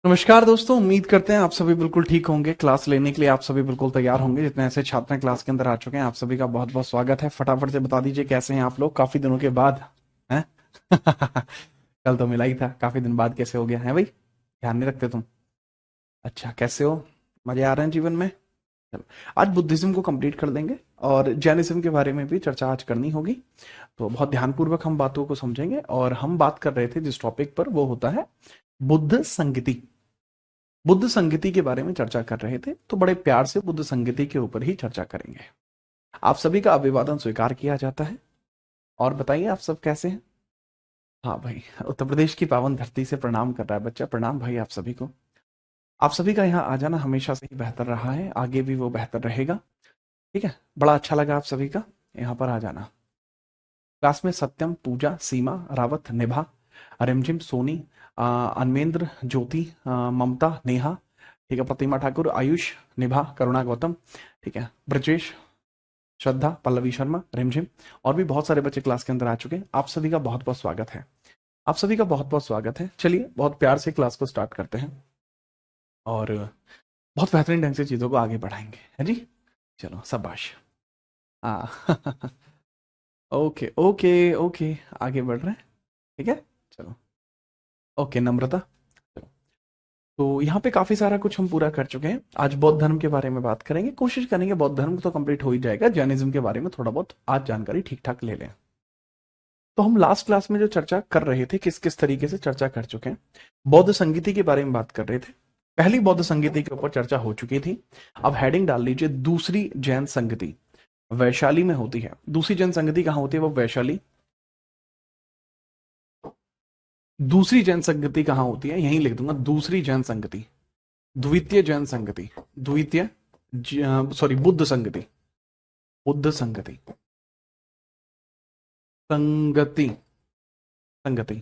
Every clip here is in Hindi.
नमस्कार दोस्तों, उम्मीद करते हैं आप सभी बिल्कुल ठीक होंगे। क्लास लेने के लिए आप सभी बिल्कुल तैयार होंगे। जितने ऐसे छात्र हैं क्लास के अंदर आ चुके हैं, आप सभी का बहुत बहुत स्वागत है। फटाफट से बता दीजिए कैसे हैं आप लोग काफी दिनों के बाद हैं। कल तो मिला ही था, काफी दिन बाद कैसे हो गया है भाई? ध्यान नहीं रखते तुम? अच्छा, कैसे हो? मजे आ रहे हैं जीवन में? चलो, आज बुद्धिज्म को कंप्लीट कर देंगे और जैनिज्म के बारे में भी चर्चा आज करनी होगी। तो बहुत ध्यानपूर्वक हम बातों को समझेंगे। और हम बात कर रहे थे जिस टॉपिक पर, वो होता है बुद्ध संगति। बुद्ध संगति के बारे में चर्चा कर रहे थे, तो बड़े प्यार से बुद्ध संगति के ऊपर ही चर्चा करेंगे। आप सभी का अभिवादन स्वीकार किया जाता है। और बताइए आप सब कैसे हैं? हाँ भाई, उत्तर प्रदेश की पावन धरती से प्रणाम कर रहा है बच्चा। प्रणाम भाई आप सभी को। आप सभी का यहाँ आ जाना हमेशा से ही बेहतर रहा है, आगे भी वो बेहतर रहेगा। ठीक है, बड़ा अच्छा लगा आप सभी का यहाँ पर आ जाना। क्लास में सत्यम, पूजा, सीमा, रावत, निभा, रिमझिम, सोनी, अनमेंद्र, ज्योति, ममता, नेहा, ठीक है, प्रतिमा ठाकुर, आयुष, निभा, करुणा गौतम, ठीक है, ब्रजेश, श्रद्धा, पल्लवी शर्मा, रिमझिम, और भी बहुत सारे बच्चे क्लास के अंदर आ चुके हैं। आप सभी का बहुत बहुत स्वागत है। आप सभी का बहुत बहुत स्वागत है। चलिए, बहुत प्यार से क्लास को स्टार्ट करते हैं और बहुत बेहतरीन ढंग से चीज़ों को आगे बढ़ाएंगे, है जी। चलो, शाबाश। हाँ। ओके ओके ओके, आगे बढ़ रहे हैं। ठीक है, चलो। ओके, नम्रता। चलो, तो यहाँ पे काफी सारा कुछ हम पूरा कर चुके हैं। आज बौद्ध धर्म के बारे में बात करेंगे, कोशिश करेंगे बौद्ध धर्म तो कंप्लीट हो ही जाएगा। जैनिज्म के बारे में थोड़ा बहुत आज जानकारी ठीक ठाक ले लें। तो हम लास्ट क्लास में जो चर्चा कर रहे थे, किस किस तरीके से चर्चा कर चुके हैं। बौद्ध संगीति के बारे में बात कर रहे थे। पहली बौद्ध संगीति के ऊपर चर्चा हो चुकी थी। अब हेडिंग डाल लीजिए, दूसरी जैन संगति वैशाली में होती है। दूसरी जैन संगति कहाँ होती है? वो वैशाली। दूसरी जैन संगति कहाँ होती है? यहीं लिख दूंगा, दूसरी जैन संगति। द्वितीय जैन संगति, द्वितीय, सॉरी, बुद्ध संगति, बुद्ध संगति, संगति, संगति,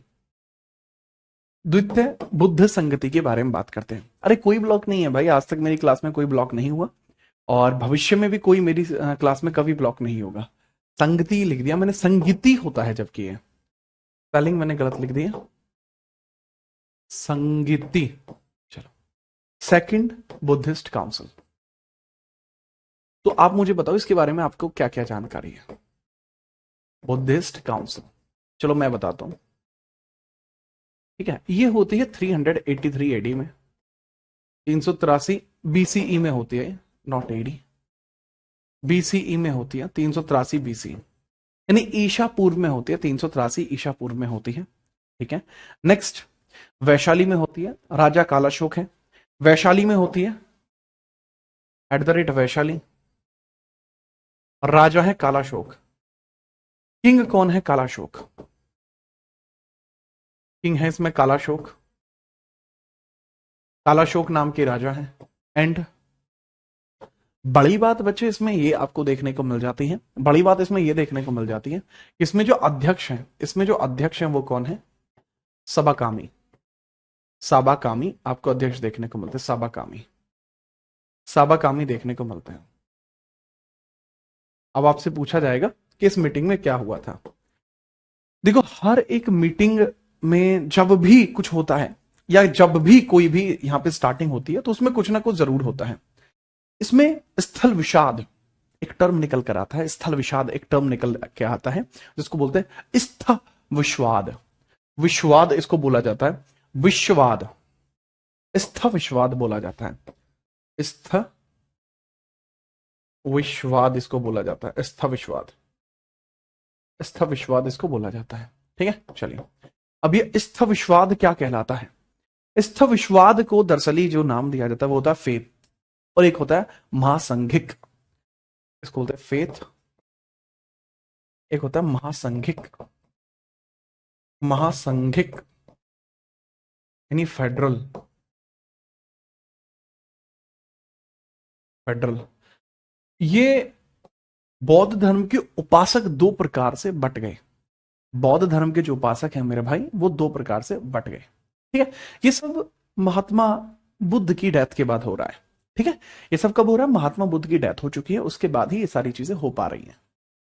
द्वितीय बुद्ध संगति के बारे में बात करते हैं। अरे कोई ब्लॉक नहीं है भाई, आज तक मेरी क्लास में कोई ब्लॉक नहीं हुआ और भविष्य में भी कोई मेरी क्लास में कभी ब्लॉक नहीं होगा। संगति लिख दिया मैंने, संगीति होता है जबकि ये स्पेलिंग मैंने गलत लिख दिया, संगीति। चलो, सेकंड बुद्धिस्ट काउंसिल। तो आप मुझे बताओ इसके बारे में आपको क्या क्या जानकारी है। बुद्धिस्ट काउंसिल, चलो मैं बताता हूं। ठीक है, ये होती है 383 एडी में, 383 बीसीई में होती है, नॉट एडी, बीसीई में होती है, 383 बीसी, यानी ईशा पूर्व में होती है, 383 ईशा पूर्व में होती है। ठीक है, नेक्स्ट वैशाली में होती है, राजा कालाशोक है। वैशाली में होती है, @वैशाली, राजा है कालाशोक। किंग कौन है? कालाशोक। किंग है इसमें कालाशोक, कालाशोक नाम के राजा है। एंड बड़ी बात बच्चे इसमें ये आपको देखने को मिल जाती है, बड़ी बात इसमें ये देखने को मिल जाती है, इसमें जो अध्यक्ष हैं, इसमें जो अध्यक्ष हैं वो कौन है? सबाकामी, साबाकामी आपको अध्यक्ष देखने को मिलते हैं, साबाकामी, साबाकामी देखने को मिलते हैं। अब आपसे पूछा जाएगा कि इस मीटिंग में क्या हुआ था। देखो, हर एक मीटिंग में जब भी कुछ होता है या जब भी कोई भी यहां पे स्टार्टिंग होती है, तो उसमें कुछ ना कुछ जरूर होता है। इसमें स्थल विषाद एक टर्म निकल कर आता है, स्थल विषाद एक टर्म निकल के आता है, जिसको बोलते हैं स्थ विश्वाद। विश्वाद इसको बोला जाता है, विश्ववाद, स्थ विश्वाद बोला जाता है, स्थ विश्वाद इसको बोला जाता है, स्थ विश्वाद, स्थ विश्वाद इसको बोला जाता है। ठीक है, चलिए, अब ये स्थ विश्वाद क्या कहलाता है? स्थ विश्वाद को दरअसली जो नाम दिया जाता है वो होता है फेथ, और एक होता है महासंघिक, इसको बोलते हैं फेथ, एक होता है महासंघिक, महासंघिक यानी फेडरल, फेडरल। ये बौद्ध धर्म के उपासक दो प्रकार से बट गए। बौद्ध धर्म के जो उपासक हैं मेरे भाई, वो दो प्रकार से बट गए। ठीक है, ये सब महात्मा बुद्ध की डेथ के बाद हो रहा है। ठीक है, ये सब कब हो रहा है? महात्मा बुद्ध की डेथ हो चुकी है, उसके बाद ही ये सारी चीजें हो पा रही हैं।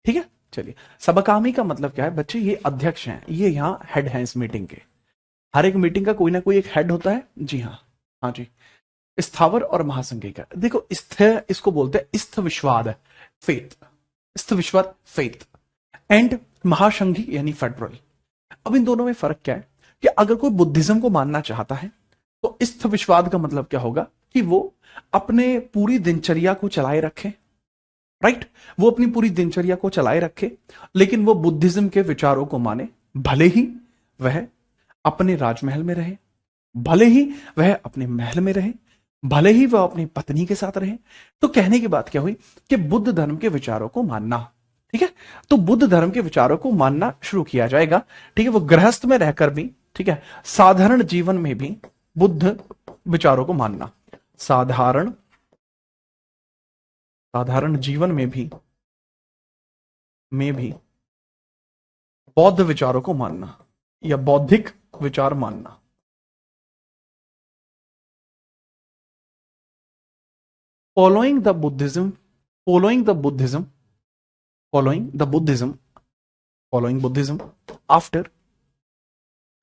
ठीक है, चलिए, सबकामी का मतलब क्या है बच्चे? ये अध्यक्ष हैं, ये यहाँ हेड हैं इस मीटिंग के। हर एक मीटिंग का कोई ना कोई एक हेड होता है। जी हाँ, हाँ जी, स्थावर और महासंघी का देखो, स्थ इसको बोलते हैं स्थविश्वाद, फेथ, स्थविश्वाद फेथ, एंड महासंघी यानी फेडरल। अब इन दोनों में फर्क क्या है कि अगर कोई बुद्धिज्म को मानना चाहता है तो स्थविश्वाद का मतलब क्या होगा कि वो अपने पूरी दिनचर्या को चलाए रखे, राइट, वो अपनी पूरी दिनचर्या को चलाए रखे, लेकिन वो बुद्धिज्म के विचारों को माने, भले ही वह अपने राजमहल में रहे, भले ही वह अपने महल में रहे, भले ही वह अपनी पत्नी के साथ रहे। तो कहने की बात क्या हुई कि बुद्ध धर्म के विचारों को मानना, ठीक है, तो बुद्ध धर्म के विचारों को मानना शुरू किया जाएगा, ठीक है, वो गृहस्थ में रहकर भी, ठीक है, साधारण जीवन में भी बुद्ध विचारों को मानना, साधारण साधारण जीवन में भी बौद्ध विचारों को मानना या बौद्धिक विचार मानना। Following the Buddhism following the Buddhism following the Buddhism following Buddhism after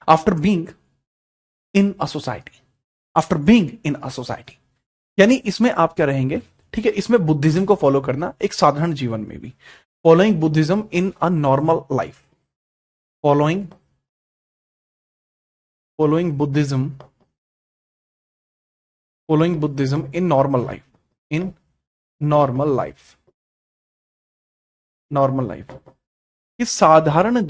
after being in a society after being in a society, यानी इसमें आप क्या रहेंगे, ठीक है, इसमें बुद्धिज्म को फॉलो करना एक साधारण जीवन में भी, following Buddhism in a normal life, following following Buddhism following Buddhism in normal life, in normal life, normal life, इस साधारण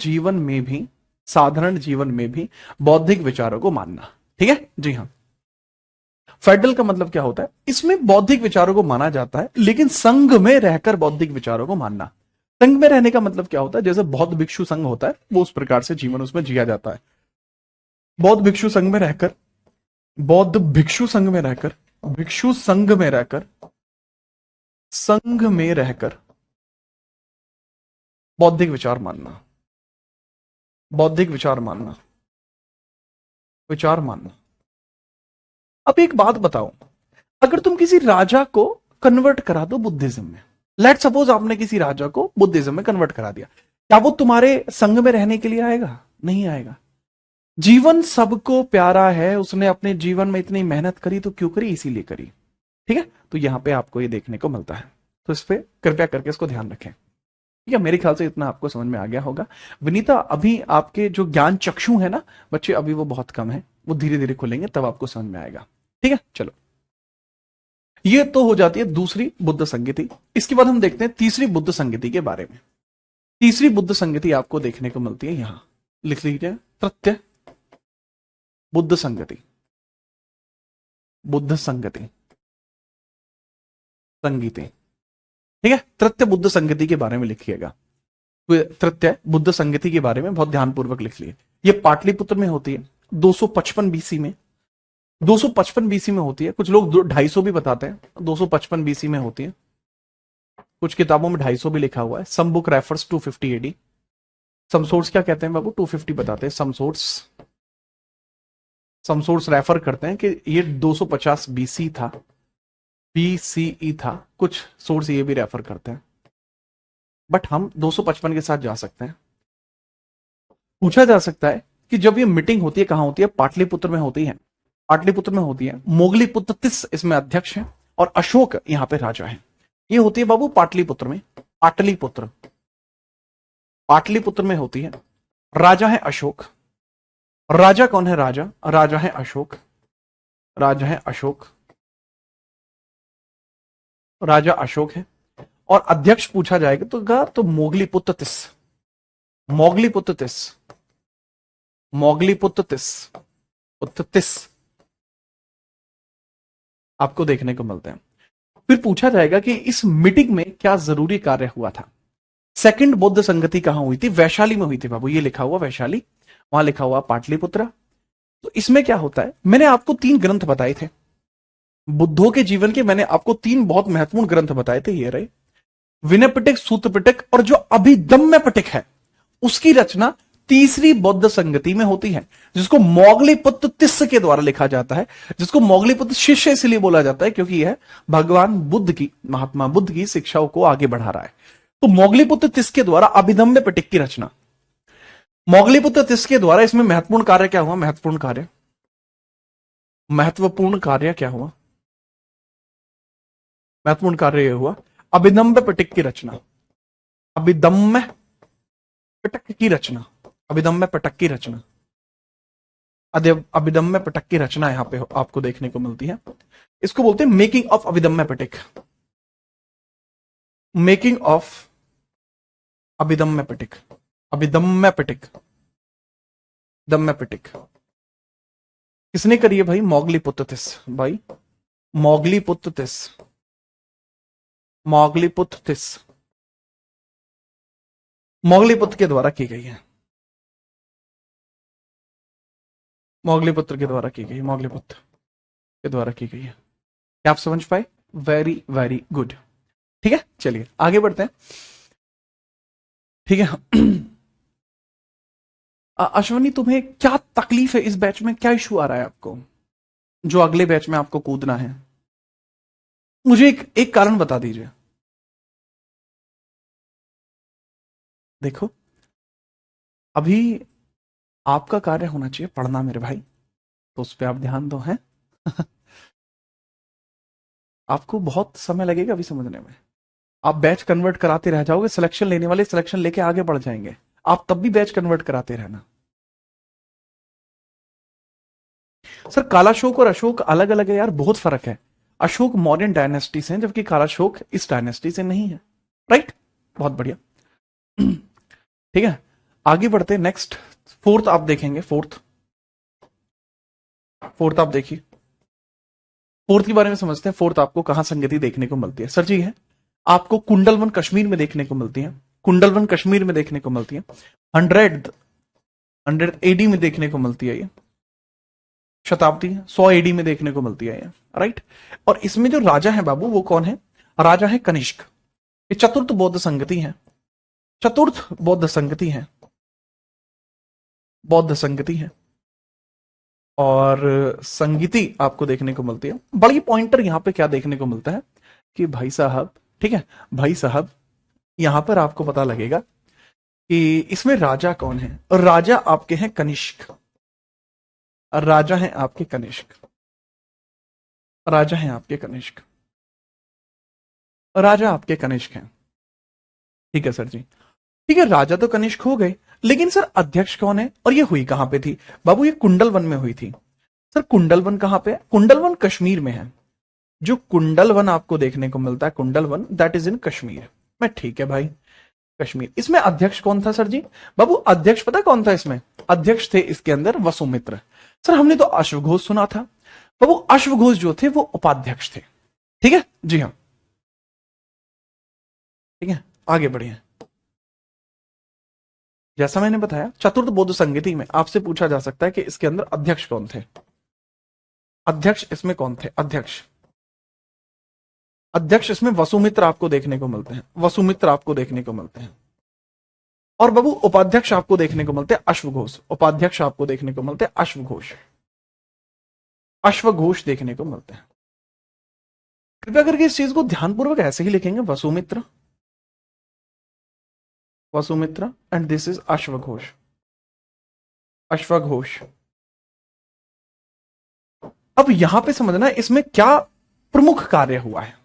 जीवन में भी बौद्धिक विचारों को मानना, ठीक है जी हाँ। फेडरल का मतलब क्या होता है, इसमें बौद्धिक विचारों को माना जाता है लेकिन संघ में रहकर बौद्धिक विचारों को मानना। संघ में रहने का मतलब क्या होता है, जैसे बौद्ध भिक्षु संघ होता है वो उस प्रकार से जीवन उसमें जिया जाता है। बौद्ध भिक्षु संघ में रहकर बौद्ध भिक्षु संघ में रहकर भिक्षु संघ में रहकर बौद्धिक विचार मानना, बौद्धिक विचार मानना। अब एक बात बताओ, अगर तुम किसी राजा को कन्वर्ट करा दो बुद्धिज्म में, लेट सपोज आपने किसी राजा को बुद्धिज्म में कन्वर्ट करा दिया, क्या वो तुम्हारे संग में रहने के लिए आएगा? नहीं आएगा। जीवन सबको प्यारा है, उसने अपने जीवन में इतनी मेहनत करी तो क्यों करी, इसीलिए करी, ठीक है। तो यहां पे आपको ये देखने को मिलता है, तो इस पे कृपया करके इसको ध्यान रखें, ठीक है। मेरे ख्याल से इतना आपको समझ में आ गया होगा। विनीता, अभी आपके जो ज्ञान चक्षु है ना बच्चे, अभी वो बहुत कम है, वो धीरे धीरे खुलेंगे तब आपको समझ में आएगा, ठीक है। चलो, ये तो हो जाती है दूसरी बुद्ध संगति। इसके बाद हम देखते हैं तीसरी बुद्ध संगति के बारे में। तीसरी बुद्ध संगति आपको देखने को मिलती है, यहां लिख लीजिए, तृतीय बुद्ध संगति, बुद्ध संगति संगीति, ठीक है। तृतीय बुद्ध संगति के बारे में लिखिएगा, तृतीय बुद्ध संगति के बारे में बहुत ध्यानपूर्वक लिख लिए। ये पाटलिपुत्र में होती है 255 बीसी में, 255 बीसी में होती है, कुछ लोग 250 भी बताते हैं, 255 बीसी में होती है, कुछ किताबों में 250 भी लिखा हुआ है। Some book refers 250 AD, some source क्या कहते हैं बाबू, 250 बताते हैं। सम सोर्स रेफर करते हैं कि ये 250 बीसी था, बीसीई था, कुछ सोर्स ये भी रेफर करते हैं, बट हम 255 के साथ जा सकते हैं। पूछा जा सकता है कि जब ये मीटिंग होती है कहां होती है, पाटलिपुत्र में होती है, पाटलिपुत्र में होती है। मोगलीपुत्र तिस इसमें अध्यक्ष है और अशोक यहां पे राजा है। ये होती है बाबू पाटलिपुत्र में, पाटलिपुत्र में होती है। राजा है अशोक। राजा कौन है, राजा है अशोक, राजा है अशोक, राजा अशोक है। और अध्यक्ष पूछा जाएगा तो मोगलीपुत्र तिस, मोगलीपुत्र तिस, मोगलीपुत्र तिस आपको देखने को मिलते हैं। फिर पूछा जाएगा कि इस मीटिंग में क्या जरूरी कार्य हुआ था। सेकंड बौद्ध संगति कहां हुई थी, वैशाली में हुई थी बाबू, ये लिखा हुआ वैशाली, वहां लिखा हुआ पाटलिपुत्र। तो इसमें क्या होता है, मैंने आपको 3 ग्रंथ बताए थे बुद्धों के जीवन के, मैंने आपको 3 बहुत महत्वपूर्ण ग्रंथ बताए थे, ये रहे विनय पिटक, सूत्र पिटक और जो अभिधम्म पिटक है, उसकी रचना तीसरी बौद्ध संगति में होती है, जिसको मोगलीपुत्र तिस्स के द्वारा लिखा जाता है, जिसको मोगलीपुत्र शिष्य इसलिए बोला जाता है क्योंकि यह भगवान बुद्ध की, महात्मा बुद्ध की शिक्षाओं को आगे बढ़ा रहा है। तो मोगलीपुत्र तिस्स के द्वारा अभिधम्म पिटक की रचना, मोगलीपुत्र तिस्स के द्वारा। इसमें महत्वपूर्ण कार्य क्या हुआ, महत्वपूर्ण कार्य महत्वपूर्ण कार्य क्या हुआ? महत्वपूर्ण कार्य यह हुआ अभिदम्ब पिटक की रचना। अभिदम्ब पिटक की रचना। अभिदम्ब पिटक की रचना। अभिदम्ब पिटक की रचना यहां पे आपको देखने को मिलती है। इसको बोलते हैं making of Abhidhamma Pitaka. Making of Abhidhamma Pitaka. Abhidhamma Pitaka. Dhamma Pitaka किसने करी है भाई? मोगली पुत्र तिस भाई। मोगली पुत्र तिस। मोगली पुत्र तिस मोगली पुत्र के द्वारा की गई है। मोगली पुत्र के द्वारा की गई। मोगली पुत्र के द्वारा की गई है। क्या आप समझ पाए? Very very good. ठीक है, चलिए आगे बढ़ते हैं। ठीक है। अश्वनी, तुम्हें क्या तकलीफ है इस बैच में? क्या इशू आ रहा है आपको जो अगले बैच में आपको कूदना है? मुझे एक कारण बता दीजिए। देखो, अभी आपका कार्य होना चाहिए पढ़ना मेरे भाई, तो उस पर आप ध्यान दो हैं। आपको बहुत समय लगेगा अभी समझने में। आप बैच कन्वर्ट कराते रह जाओगे, सिलेक्शन लेने वाले सिलेक्शन लेके आगे बढ़ जाएंगे, आप तब भी बैच कन्वर्ट कराते रहना। सर, कालाशोक और अशोक अलग अलग है यार, बहुत फर्क है। अशोक मौर्यन डायनेस्टी से हैं, जबकि कालाशोक इस डायनेस्टी से नहीं है। राइट, बहुत बढ़िया। ठीक है, आगे बढ़ते हैं। नेक्स्ट फोर्थ आप देखेंगे। फोर्थ फोर्थ आप देखिए। फोर्थ के बारे में समझते हैं। फोर्थ आपको कहां संगति देखने को मिलती है? सर जी है, आपको कुंडलवन कश्मीर में देखने को मिलती है। कुंडलवन कश्मीर में देखने को मिलती है। 100 एडी में देखने को मिलती है ये। शताब्दी 100 एडी में देखने को मिलती है ये। राइट, और इसमें जो राजा है बाबू वो कौन है? राजा है कनिष्क। ये चतुर्थ बौद्ध संगति है। चतुर्थ बौद्ध संगति है। बौद्ध संगति है और संगीति आपको देखने को मिलती है। बड़ी पॉइंटर यहां पे क्या देखने को मिलता है कि भाई साहब, ठीक है भाई साहब, यहां पर आपको पता लगेगा कि इसमें राजा कौन है। राजा आपके हैं कनिष्क। राजा हैं आपके कनिष्क। राजा हैं आपके कनिष्क। राजा आपके कनिष्क हैं। ठीक है सर जी। ठीक है, राजा तो कनिष्क हो गए, लेकिन सर अध्यक्ष कौन है? और ये हुई कहां पे थी बाबू? ये कुंडलवन में हुई थी। सर कुंडलवन कहां पे है? कुंडलवन कश्मीर में है। जो कुंडलवन आपको देखने को मिलता है, Kundalvan, that is in Kashmir. मैं ठीक है भाई, कश्मीर। इसमें अध्यक्ष कौन था सर जी? बाबू अध्यक्ष पता कौन था इसमें? अध्यक्ष थे इसके अंदर वसुमित्र। सर हमने तो अश्वघोष सुना था। बाबू अश्वघोष जो थे वो उपाध्यक्ष थे। ठीक है जी हाँ। ठीक है, आगे बढ़िए। जैसा मैंने बताया, चतुर्थ बौद्ध संगति में आपसे पूछा जा सकता है कि इसके अंदर अध्यक्ष कौन थे। अध्यक्ष इसमें कौन थे? अध्यक्ष अध्यक्ष इसमें वसुमित्र आपको देखने को मिलते हैं। वसुमित्र आपको देखने को मिलते हैं। और बाबू उपाध्यक्ष आपको देखने को मिलते हैं अश्वघोष। उपाध्यक्ष आपको देखने को मिलते हैं अश्वघोष। अश्वघोष देखने को मिलते हैं। कृपया करके इस चीज को ध्यानपूर्वक ऐसे ही लिखेंगे, Vasumitra, Vasumitra, and this is अश्वघोष। अश्वघोष। अब यहां पे समझना इसमें क्या प्रमुख कार्य हुआ है,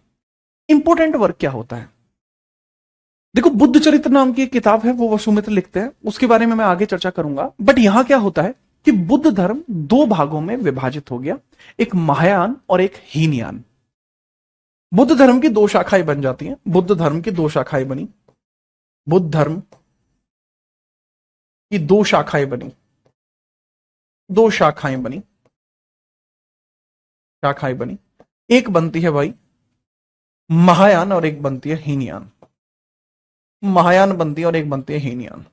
इंपोर्टेंट वर्क क्या होता है। देखो, बुद्ध चरित्र नाम की एक किताब है, वो वसुमित्र लिखते हैं, उसके बारे में मैं आगे चर्चा करूंगा। बट यहां क्या होता है कि बुद्ध धर्म दो भागों में विभाजित हो गया, एक महायान और एक हीनयान। बुद्ध धर्म की दो शाखाएं बन जाती हैं। बुद्ध धर्म की दो शाखाएं बनी। बुद्ध धर्म की दो शाखाएं बनी। दो शाखाएं बनी। शाखाएं बनी। एक बनती है भाई महायान और एक बनती है हीनयान। महायान बनती है और एक बनती है हीनयान।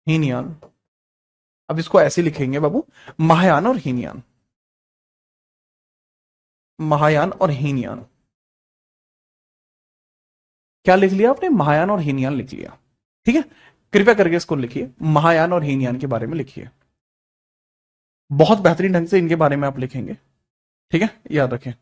हीनयान। अब इसको ऐसे लिखेंगे बाबू, महायान और हीनयान। महायान और हीनयान। क्या लिख लिया आपने? महायान और हीनयान लिख लिया। ठीक है, कृपया करके इसको लिखिए, महायान और हीनयान के बारे में लिखिए। बहुत बेहतरीन ढंग से इनके बारे में आप लिखेंगे। ठीक है, याद रखें।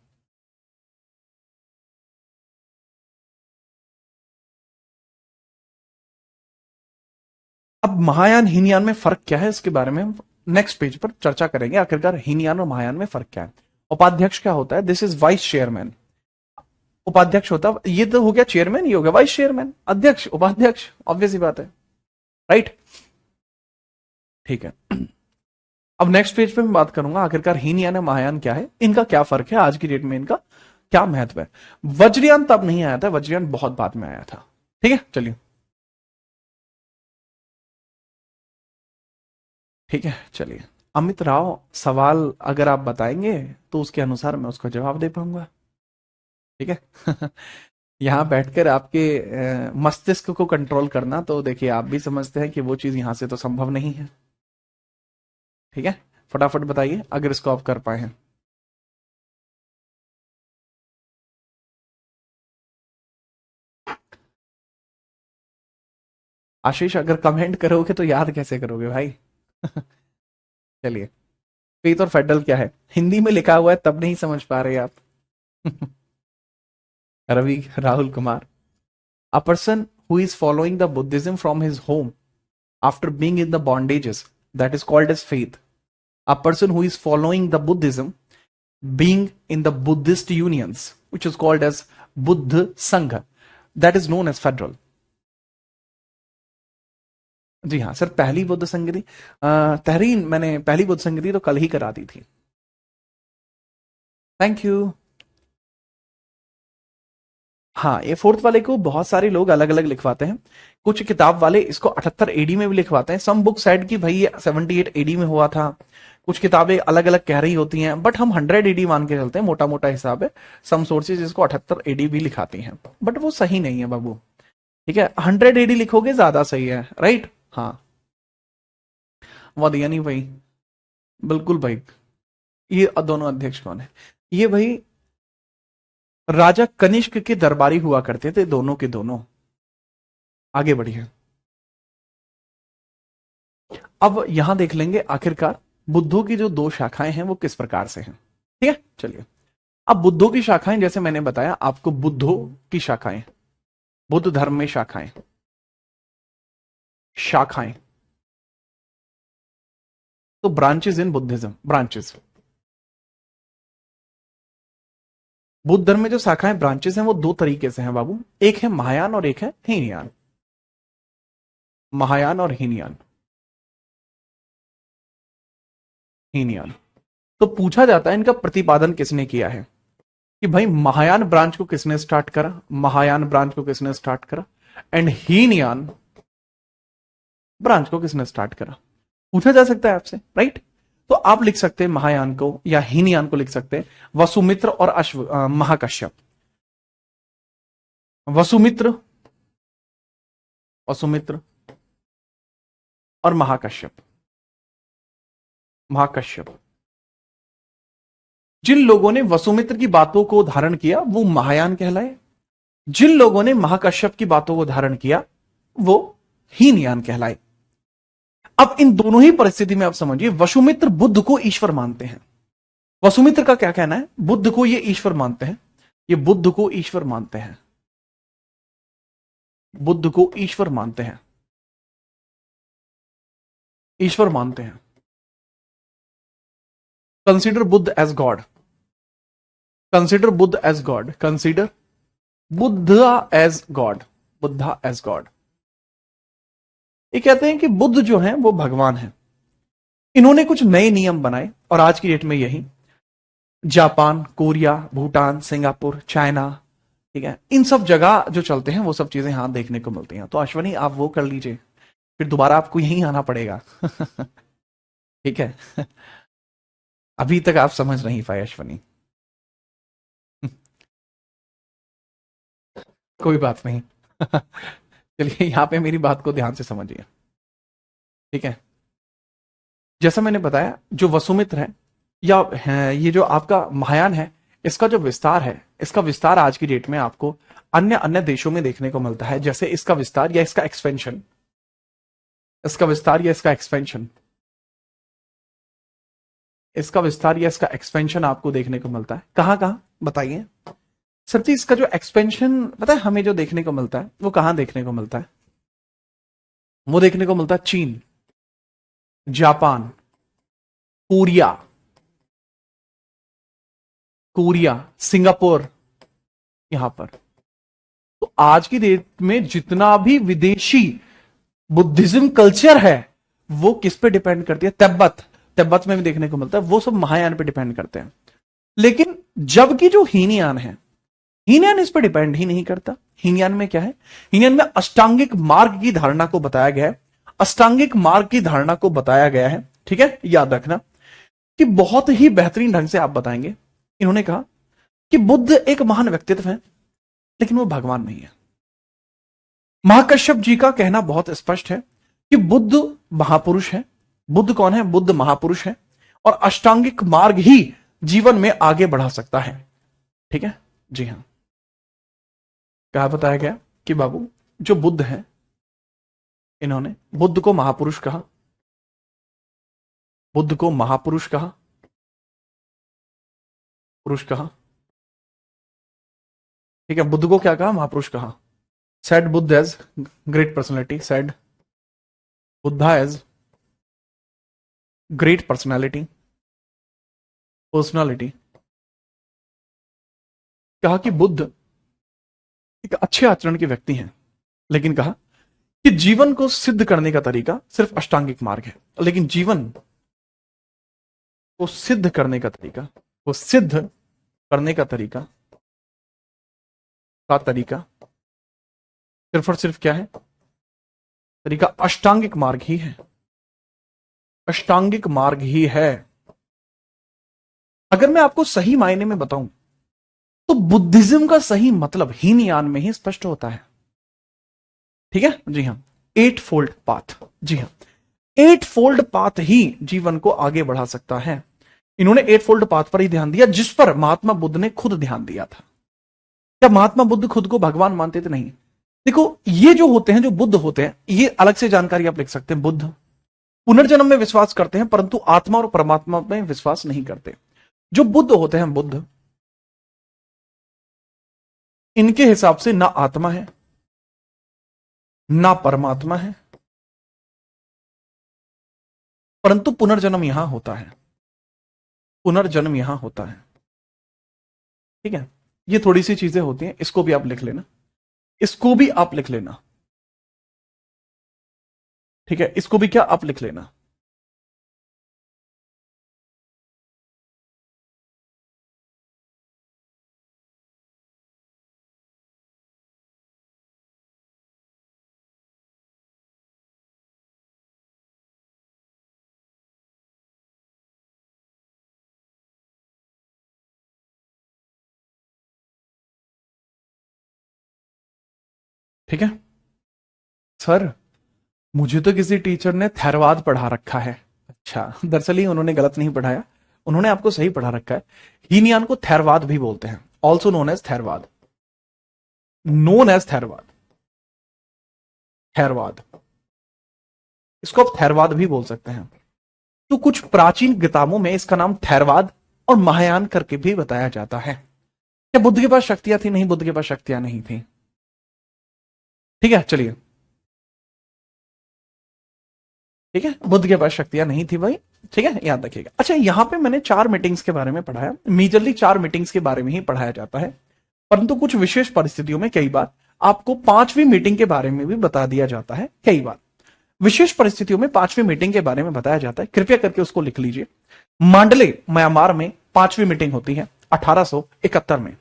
अब महायान हीनयान में फर्क क्या है इसके बारे में नेक्स्ट पेज पर चर्चा करेंगे आखिरकार हीनयान और महायान में फर्क क्या है। उपाध्यक्ष क्या होता है? This is vice chairman. उपाध्यक्ष होता है, ये तो हो गया चेयरमैन, ये हो गया वाइस चेयरमैन, अध्यक्ष उपाध्यक्ष, ऑब्वियस ही बात है, राइट? ठीक है। अब नेक्स्ट पेज पे मैं बात करूंगा आखिरकार हीनयान और महायान क्या है, इनका क्या फर्क है, आज की डेट में इनका क्या महत्व है। वज्रयान तब नहीं आया था, वज्रयान बहुत बाद में आया था। ठीक है, चलिए, ठीक है, चलिए। अमित राव सवाल अगर आप बताएंगे तो उसके अनुसार मैं उसका जवाब दे पाऊंगा। ठीक है। यहाँ बैठकर आपके मस्तिष्क को कंट्रोल करना, तो देखिए आप भी समझते हैं कि वो चीज यहां से तो संभव नहीं है। ठीक है, फटाफट बताइए अगर इसको आप कर पाए हैं। आशीष अगर कमेंट करोगे तो याद कैसे करोगे भाई? चलिए, फेथ और फेडरल क्या है? हिंदी में लिखा हुआ है तब नहीं समझ पा रहे आप। Ravi Rahul Kumar, a person who is following the Buddhism from his home after being in the bondages, that is called as faith. A person who is following the Buddhism being in the Buddhist unions, which is called as Buddha Sangha, that is known as federal. जी हाँ सर, पहली बुद्ध संगति तहरीन, मैंने पहली बुद्ध संगति तो कल ही करा दी थी। Thank you. हाँ, ये फोर्थ वाले को बहुत सारे लोग अलग अलग लिखवाते हैं। कुछ किताब वाले इसको 78 एडी में भी लिखवाते हैं। सम बुक साइड की भाई ये 78 एडी में हुआ था। कुछ किताबें अलग अलग कह रही होती हैं, बट हम 100 एडी मान के चलते हैं, मोटा मोटा हिसाब है। सम सोर्सेज इसको 78 एडी भी लिखाती हैं, बट वो सही नहीं है बाबू। ठीक है, 100 एडी लिखोगे ज्यादा सही है, राइट? हाँ, वह नहीं भाई, बिल्कुल भाई। ये दोनों अध्यक्ष कौन है? ये भाई राजा कनिष्क के दरबारी हुआ करते थे, दोनों के दोनों। आगे बढ़िए, अब यहां देख लेंगे आखिरकार बुद्धों की जो दो शाखाएं हैं वो किस प्रकार से हैं। ठीक है, चलिए। अब बुद्धों की शाखाएं, जैसे मैंने बताया आपको, बुद्धों की शाखाएं, बुद्ध धर्म में शाखाएं, शाखाएं तो branches in Buddhism, branches. Buddha धर्म में जो शाखाएं, ब्रांचेस हैं, वो दो तरीके से हैं बाबू। एक है महायान और एक है हीनयान। महायान और हीनयान, हीनयान। तो पूछा जाता है इनका प्रतिपादन किसने किया है, कि भाई महायान ब्रांच को किसने स्टार्ट करा, महायान ब्रांच को किसने स्टार्ट करा, एंड हीनयान ब्रांच को किसने स्टार्ट करा। पूछा जा सकता है आपसे, राइट? तो आप लिख सकते हैं महायान को या हीनयान को लिख सकते हैं वसुमित्र और महाकश्यप। वसुमित्र, वसुमित्र और महाकश्यप, महाकश्यप। जिन लोगों ने वसुमित्र की बातों को धारण किया वो महायान कहलाए, जिन लोगों ने महाकश्यप की बातों को धारण किया वो हीनयान कहलाए। अब इन दोनों ही परिस्थिति में आप समझिए, वसुमित्र बुद्ध को ईश्वर मानते हैं। वसुमित्र का क्या कहना है? बुद्ध को ये ईश्वर मानते हैं, ये बुद्ध को ईश्वर मानते हैं, बुद्ध को ईश्वर मानते हैं, ईश्वर मानते हैं। Consider Buddha as god, consider Buddha as god, consider Buddha as god, Buddha as god. ये कहते हैं कि बुद्ध जो है वो भगवान है। इन्होंने कुछ नए नियम बनाए और आज की डेट में यही Japan, Korea, Bhutan, Singapore, China, ठीक है, इन सब जगह जो चलते हैं वो सब चीजें यहां देखने को मिलती हैं। तो अश्वनी आप वो कर लीजिए, फिर दोबारा आपको यहीं आना पड़ेगा। ठीक है। अभी तक आप समझ नहीं पाए अश्वनी। कोई बात नहीं। चलिए, यहां पे मेरी बात को ध्यान से समझिए। ठीक है, जैसा मैंने बताया, जो वसुमित्र है या है, ये जो आपका महायान है, इसका जो विस्तार है, इसका विस्तार आज की डेट में आपको अन्य अन्य देशों में देखने को मिलता है। जैसे इसका विस्तार या इसका एक्सपेंशन, इसका विस्तार या इसका एक्सपेंशन, इसका विस्तार या इसका एक्सपेंशन आपको देखने को मिलता है। कहां कहां बताइए सर जी? इसका जो एक्सपेंशन पता है हमें जो देखने को मिलता है वो कहां देखने को मिलता है? वो देखने को मिलता है चीन, जापान, कोरिया, कोरिया, सिंगापुर, यहां पर। तो आज की डेट में जितना भी विदेशी बुद्धिज्म कल्चर है वो किस पे डिपेंड करती है? तिब्बत, तिब्बत में भी देखने को मिलता है, वो सब महायान पे डिपेंड करते हैं। लेकिन जबकि जो हीनयान है, हीनयान इस पर डिपेंड ही नहीं करता। हीनयान में क्या है? हीनयान में अष्टांगिक मार्ग की धारणा को बताया गया है, अष्टांगिक मार्ग की धारणा को बताया गया है। ठीक है, याद रखना कि बहुत ही बेहतरीन ढंग से आप बताएंगे। इन्होंने कहा कि बुद्ध एक महान व्यक्तित्व है लेकिन वो भगवान नहीं है। महाकश्यप जी का कहना बहुत स्पष्ट है कि बुद्ध महापुरुष है। बुद्ध कौन है? बुद्ध महापुरुष है और अष्टांगिक मार्ग ही जीवन में आगे बढ़ा सकता है। ठीक है, जी हां। कहा बताया गया कि बाबू जो बुद्ध है, इन्होंने बुद्ध को महापुरुष कहा, बुद्ध को महापुरुष कहा, पुरुष कहा। ठीक है, बुद्ध को क्या कहा? महापुरुष कहा। Said Buddha as great personality, said Buddha as great personality, personality. कहा कि बुद्ध एक अच्छे आचरण के व्यक्ति हैं, लेकिन कहा कि जीवन को सिद्ध करने का तरीका सिर्फ अष्टांगिक मार्ग है। लेकिन जीवन को सिद्ध करने का तरीका, वो सिद्ध करने का तरीका सिर्फ और सिर्फ क्या है? तरीका अष्टांगिक मार्ग ही है, अष्टांगिक मार्ग ही है। अगर मैं आपको सही मायने में बताऊं तो बुद्धिज्म का सही मतलब हीनयान में ही स्पष्ट होता है। ठीक है, जी हां, एट फोल्ड पाथ। जी हां, एट फोल्ड पाथ ही जीवन को आगे बढ़ा सकता है। इन्होंने एट फोल्ड पाथ पर ही ध्यान दिया जिस पर महात्मा बुद्ध ने खुद ध्यान दिया था। क्या महात्मा बुद्ध खुद को भगवान मानते थे? नहीं। देखो, ये जो होते हैं, जो बुद्ध होते हैं, ये अलग से जानकारी आप लिख सकते हैं। बुद्ध पुनर्जन्म में विश्वास करते हैं परंतु आत्मा और परमात्मा में विश्वास नहीं करते। जो बुद्ध होते हैं, बुद्ध, इनके हिसाब से ना आत्मा है ना परमात्मा है, परंतु पुनर्जन्म यहां होता है, पुनर्जन्म यहां होता है। ठीक है, ये थोड़ी सी चीजें होती हैं, इसको भी आप लिख लेना, इसको भी आप लिख लेना। ठीक है, इसको भी क्या आप लिख लेना। ठीक है सर, मुझे तो किसी टीचर ने थैरवाद पढ़ा रखा है। अच्छा, दरअसल ही उन्होंने गलत नहीं पढ़ाया, उन्होंने आपको सही पढ़ा रखा है। हीनयान को थैरवाद भी बोलते हैं, also known as Theravada, known as Theravada, Theravada, इसको आप थैरवाद भी बोल सकते हैं। तो कुछ प्राचीन किताबों में इसका नाम थैरवाद और महायान करके भी बताया जाता है। क्या बुद्ध के पास शक्तियां थी? नहीं, बुद्ध के पास शक्तियां नहीं थी। ठीक है, चलिए, ठीक है, बुद्ध के पास शक्तियां नहीं थी भाई। ठीक है, याद रखिएगा। अच्छा, यहां पे मैंने 4 मीटिंग्स के बारे में पढ़ाया, मेजरली 4 मीटिंग्स के बारे में ही पढ़ाया जाता है, परंतु कुछ विशेष परिस्थितियों में कई बार आपको 5वीं मीटिंग के बारे में भी बता दिया जाता है। कई बार विशेष परिस्थितियों में 5वीं मीटिंग के बारे में बताया जाता है, कृपया करके उसको लिख लीजिए। मांडले, म्यांमार में 5वीं मीटिंग होती है 1871 में।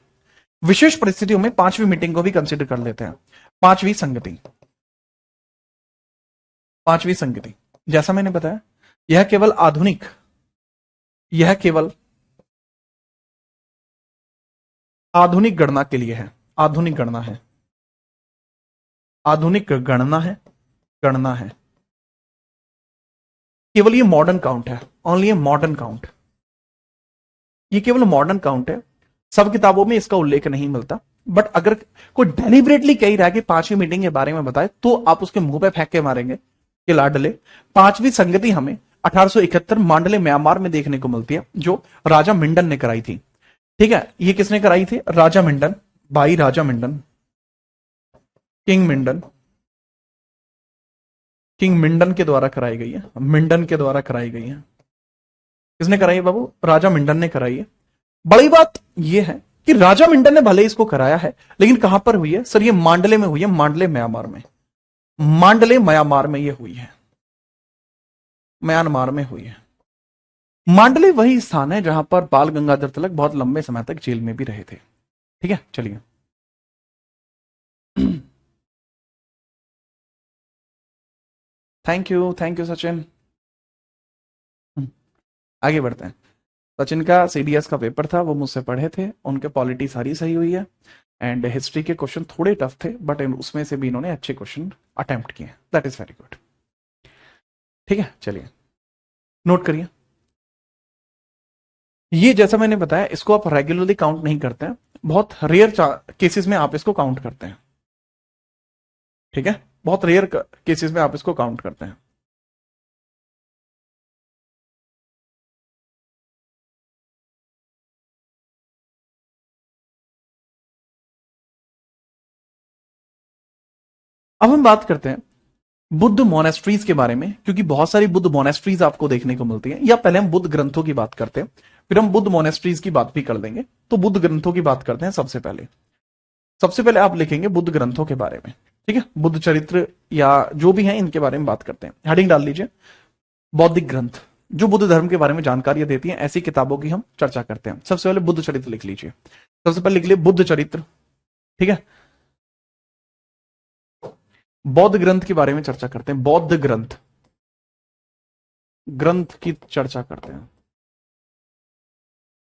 विशेष परिस्थितियों में 5वीं मीटिंग को भी कंसिडर कर लेते हैं। 5वीं संगति, 5वीं संगति, जैसा मैंने बताया, यह केवल आधुनिक, यह केवल आधुनिक गणना के लिए है, आधुनिक गणना है, आधुनिक गणना है, गणना है। केवल ये मॉडर्न काउंट है, ओनली ए मॉडर्न काउंट, ये केवल मॉडर्न काउंट है। सब किताबों में इसका उल्लेख नहीं मिलता, बट अगर कोई डेलिबरेटली कह रहा है कि 5वीं मीटिंग के बारे में बताए तो आप उसके मुंह पे फेंक के मारेंगे कि लाडले। 5वीं संगति हमें 1871 मांडले म्यांमार में देखने को मिलती है, जो राजा मिंडन ने कराई थी। ठीक है, ये किसने कराई थी? राजा मिंडन, भाई राजा मिंडन, किंग मिंडन, किंग मिंडन के द्वारा कराई गई है, मिंडन के द्वारा कराई गई है। किसने कराई है बाबू? राजा मिंडन ने कराई है। बड़ी बात यह है कि राजा मिंटन ने भले इसको कराया है, लेकिन कहां पर हुई है सर? ये मांडले में हुई है, मांडले म्यांमार में। मांडले म्यांमार में ये हुई है, म्यांमार में हुई है। मांडले वही स्थान है जहां पर बाल गंगाधर तिलक बहुत लंबे समय तक जेल में भी रहे थे। ठीक है, चलिए। Thank you Sachin. आगे बढ़ते हैं। सचिन का सीडीएस का पेपर था, वो मुझसे पढ़े थे, उनके पॉलिटी सारी सही हुई है। एंड हिस्ट्री के क्वेश्चन थोड़े टफ थे, बट उसमें से भी इन्होंने अच्छे क्वेश्चन अटेम्प्ट किए। That is very good. ठीक है, चलिए नोट करिए। ये जैसा मैंने बताया, इसको आप रेगुलरली काउंट नहीं करते हैं, बहुत रेयर केसेस में आप इसको काउंट करते हैं। ठीक है, बहुत रेयर केसेस में आप इसको काउंट करते हैं। अब हम बात करते हैं बुद्ध मोनेस्ट्रीज के बारे में, क्योंकि बहुत सारी बुद्ध मोनेस्ट्रीज आपको देखने को मिलती हैं। या पहले हम बुद्ध ग्रंथों की बात करते हैं, फिर हम बुद्ध मोनेस्ट्रीज की बात भी कर देंगे। तो बुद्ध ग्रंथों की बात करते हैं। सबसे पहले आप लिखेंगे बुद्ध ग्रंथों के बारे में। ठीक है, बुद्ध चरित्र या जो भी है इनके बारे में बात करते हैं। हेडिंग डाल लीजिए बौद्धिक ग्रंथ, जो बुद्ध धर्म के बारे में जानकारी देती हैं, ऐसी किताबों की हम चर्चा करते हैं। सबसे पहले बुद्ध चरित्र लिख लीजिए। सबसे पहले लिख लीजिए बुद्ध चरित्र। ठीक है, बौद्ध ग्रंथ के बारे में चर्चा करते हैं। बौद्ध ग्रंथ, ग्रंथ की चर्चा करते हैं।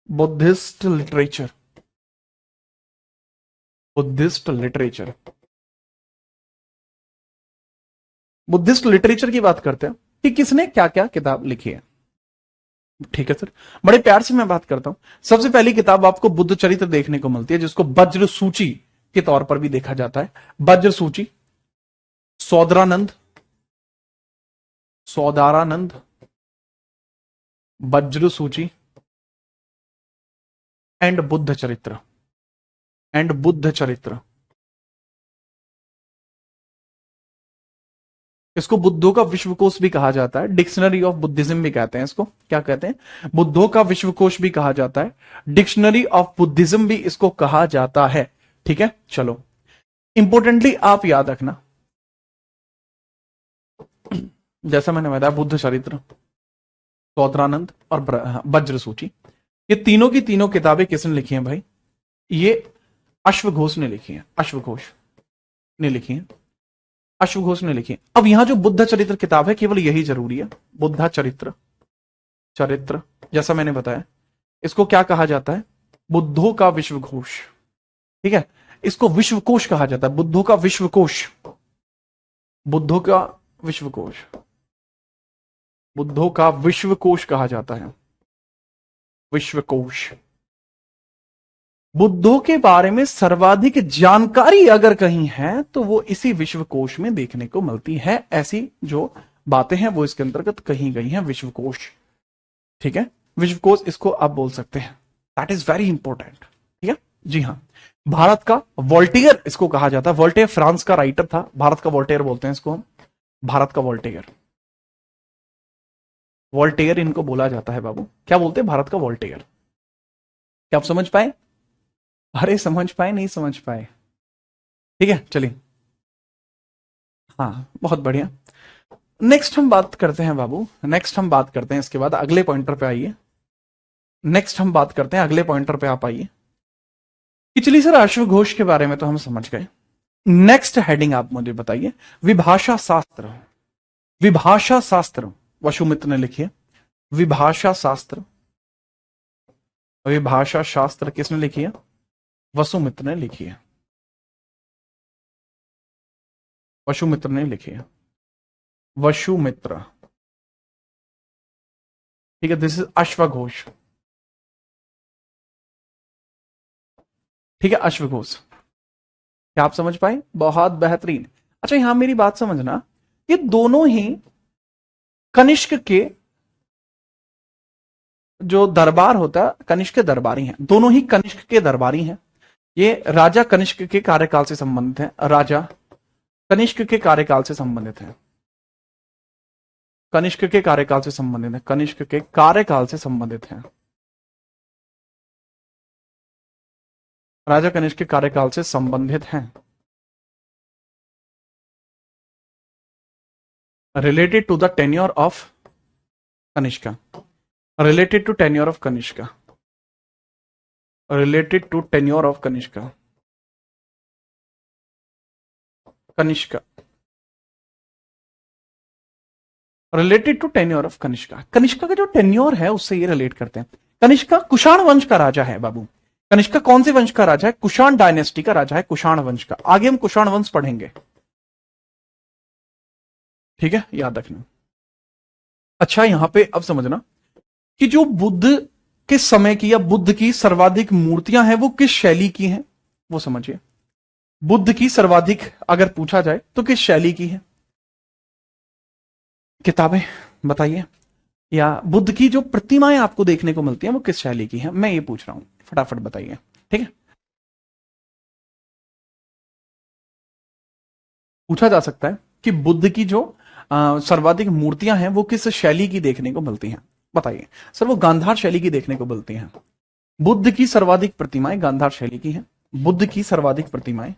Buddhist literature, Buddhist literature, Buddhist literature की बात करते हैं कि किसने क्या क्या किताब लिखी है। ठीक है सर, बड़े प्यार से मैं बात करता हूं। सबसे पहली किताब आपको बुद्ध चरित्र देखने को मिलती है, जिसको वज्र सूची के तौर पर भी देखा जाता है। वज्र सूची, सौदरानंद, सौदारानंद, वज्र सूची एंड बुद्ध चरित्र, एंड बुद्ध चरित्र। इसको बुद्धों का विश्वकोश भी कहा जाता है, डिक्शनरी ऑफ बुद्धिज्म भी कहते हैं इसको। क्या कहते हैं? बुद्धों का विश्वकोश भी कहा जाता है, डिक्शनरी ऑफ बुद्धिज्म भी इसको कहा जाता है। ठीक है, चलो इंपोर्टेंटली आप याद रखना, जैसा मैंने बताया बुद्ध चरित्र, सौत्रानंद और वज्र सूची, ये तीनों की तीनों किताबें किसने लिखी हैं भाई? ये अश्वघोष ने लिखी है, अश्वघोष ने लिखी है, अश्वघोष ने लिखी है। अब यहां जो बुद्ध चरित्र किताब है, केवल यही जरूरी है, बुद्ध चरित्र, चरित्र जैसा मैंने बताया, इसको क्या कहा जाता है? बुद्धों का विश्वकोश। ठीक है, इसको विश्वकोश कहा जाता है, बुद्धों का विश्वकोश, बुद्धों का विश्वकोश, बुद्धों का विश्वकोश कहा जाता है, विश्वकोश। बुद्धों के बारे में सर्वाधिक जानकारी अगर कहीं है तो वो इसी विश्वकोश में देखने को मिलती है। ऐसी जो बातें हैं वो इसके अंतर्गत कही गई हैं, विश्वकोश। ठीक है, विश्वकोश इसको आप बोल सकते हैं, दैट इज वेरी इंपॉर्टेंट। ठीक है जी हाँ, भारत का वोल्टेयर इसको कहा जाता है। वोल्टेयर फ्रांस का राइटर था, भारत का वोल्टेयर बोलते हैं इसको हम, भारत का वोल्टेयर। वोल्टेयर इनको बोला जाता है बाबू। क्या बोलते हैं? भारत का वोल्टेयर। क्या आप समझ पाए? अरे समझ पाए, नहीं समझ पाए? ठीक है, चलिए। हाँ, बहुत बढ़िया। नेक्स्ट हम बात करते हैं बाबू, नेक्स्ट हम बात करते हैं, इसके बाद अगले पॉइंटर पे आइए। नेक्स्ट हम बात करते हैं अगले पॉइंटर पे, आप आइए। कि चलिए सर, अश्वघोष के बारे में तो हम समझ गए। नेक्स्ट हेडिंग आप मुझे बताइए, विभाषा शास्त्र। विभाषा शास्त्र वसुमित्र ने लिखी है। विभाषा शास्त्र, विभाषा शास्त्र किसने लिखी है? वसुमित्र ने लिखी है, वसुमित्र ने लिखी है, वसुमित्र। ठीक है, दिस इज अश्वघोष। ठीक है, अश्वघोष। क्या आप समझ पाए? बहुत बेहतरीन। अच्छा, यहां मेरी बात समझना, ये दोनों ही कनिष्क के जो दरबार होता है, कनिष्क के दरबारी हैं, दोनों ही कनिष्क के दरबारी हैं। ये राजा कनिष्क के कार्यकाल से संबंधित है, राजा कनिष्क के कार्यकाल से संबंधित है। कनिष्क के कार्यकाल से संबंधित है, कनिष्क के कार्यकाल से संबंधित है, राजा कनिष्क के कार्यकाल से संबंधित हैं, related to the tenure of Kanishka, related to tenure of Kanishka, related to tenure of Kanishka, Kanishka, related to tenure of Kanishka, Kanishka का जो टेन्योर है उससे ये रिलेट करते हैं। कनिष्का कुषाण वंश का राजा है बाबू। कनिष्का कौन से वंश का राजा है? कुषाण डायनेस्टी का राजा है, कुषाण वंश का। आगे हम कुषाण वंश पढ़ेंगे, ठीक है, याद रखना। अच्छा, यहां पे अब समझना कि जो बुद्ध के समय की या बुद्ध की सर्वाधिक मूर्तियां हैं वो किस शैली की हैं, वो समझिए। बुद्ध की सर्वाधिक अगर पूछा जाए तो किस शैली की है? किताबें बताइए, या बुद्ध की जो प्रतिमाएं आपको देखने को मिलती हैं वो किस शैली की हैं, मैं ये पूछ रहा हूं, फटाफट बताइए, ठीक है। पूछा जा सकता है कि बुद्ध की जो सर्वाधिक मूर्तियां हैं वो किस शैली की देखने को मिलती हैं, बताइए। सर वो गांधार शैली की देखने को मिलती हैं। बुद्ध की सर्वाधिक प्रतिमाएं गांधार शैली की हैं। बुद्ध की सर्वाधिक प्रतिमाएं,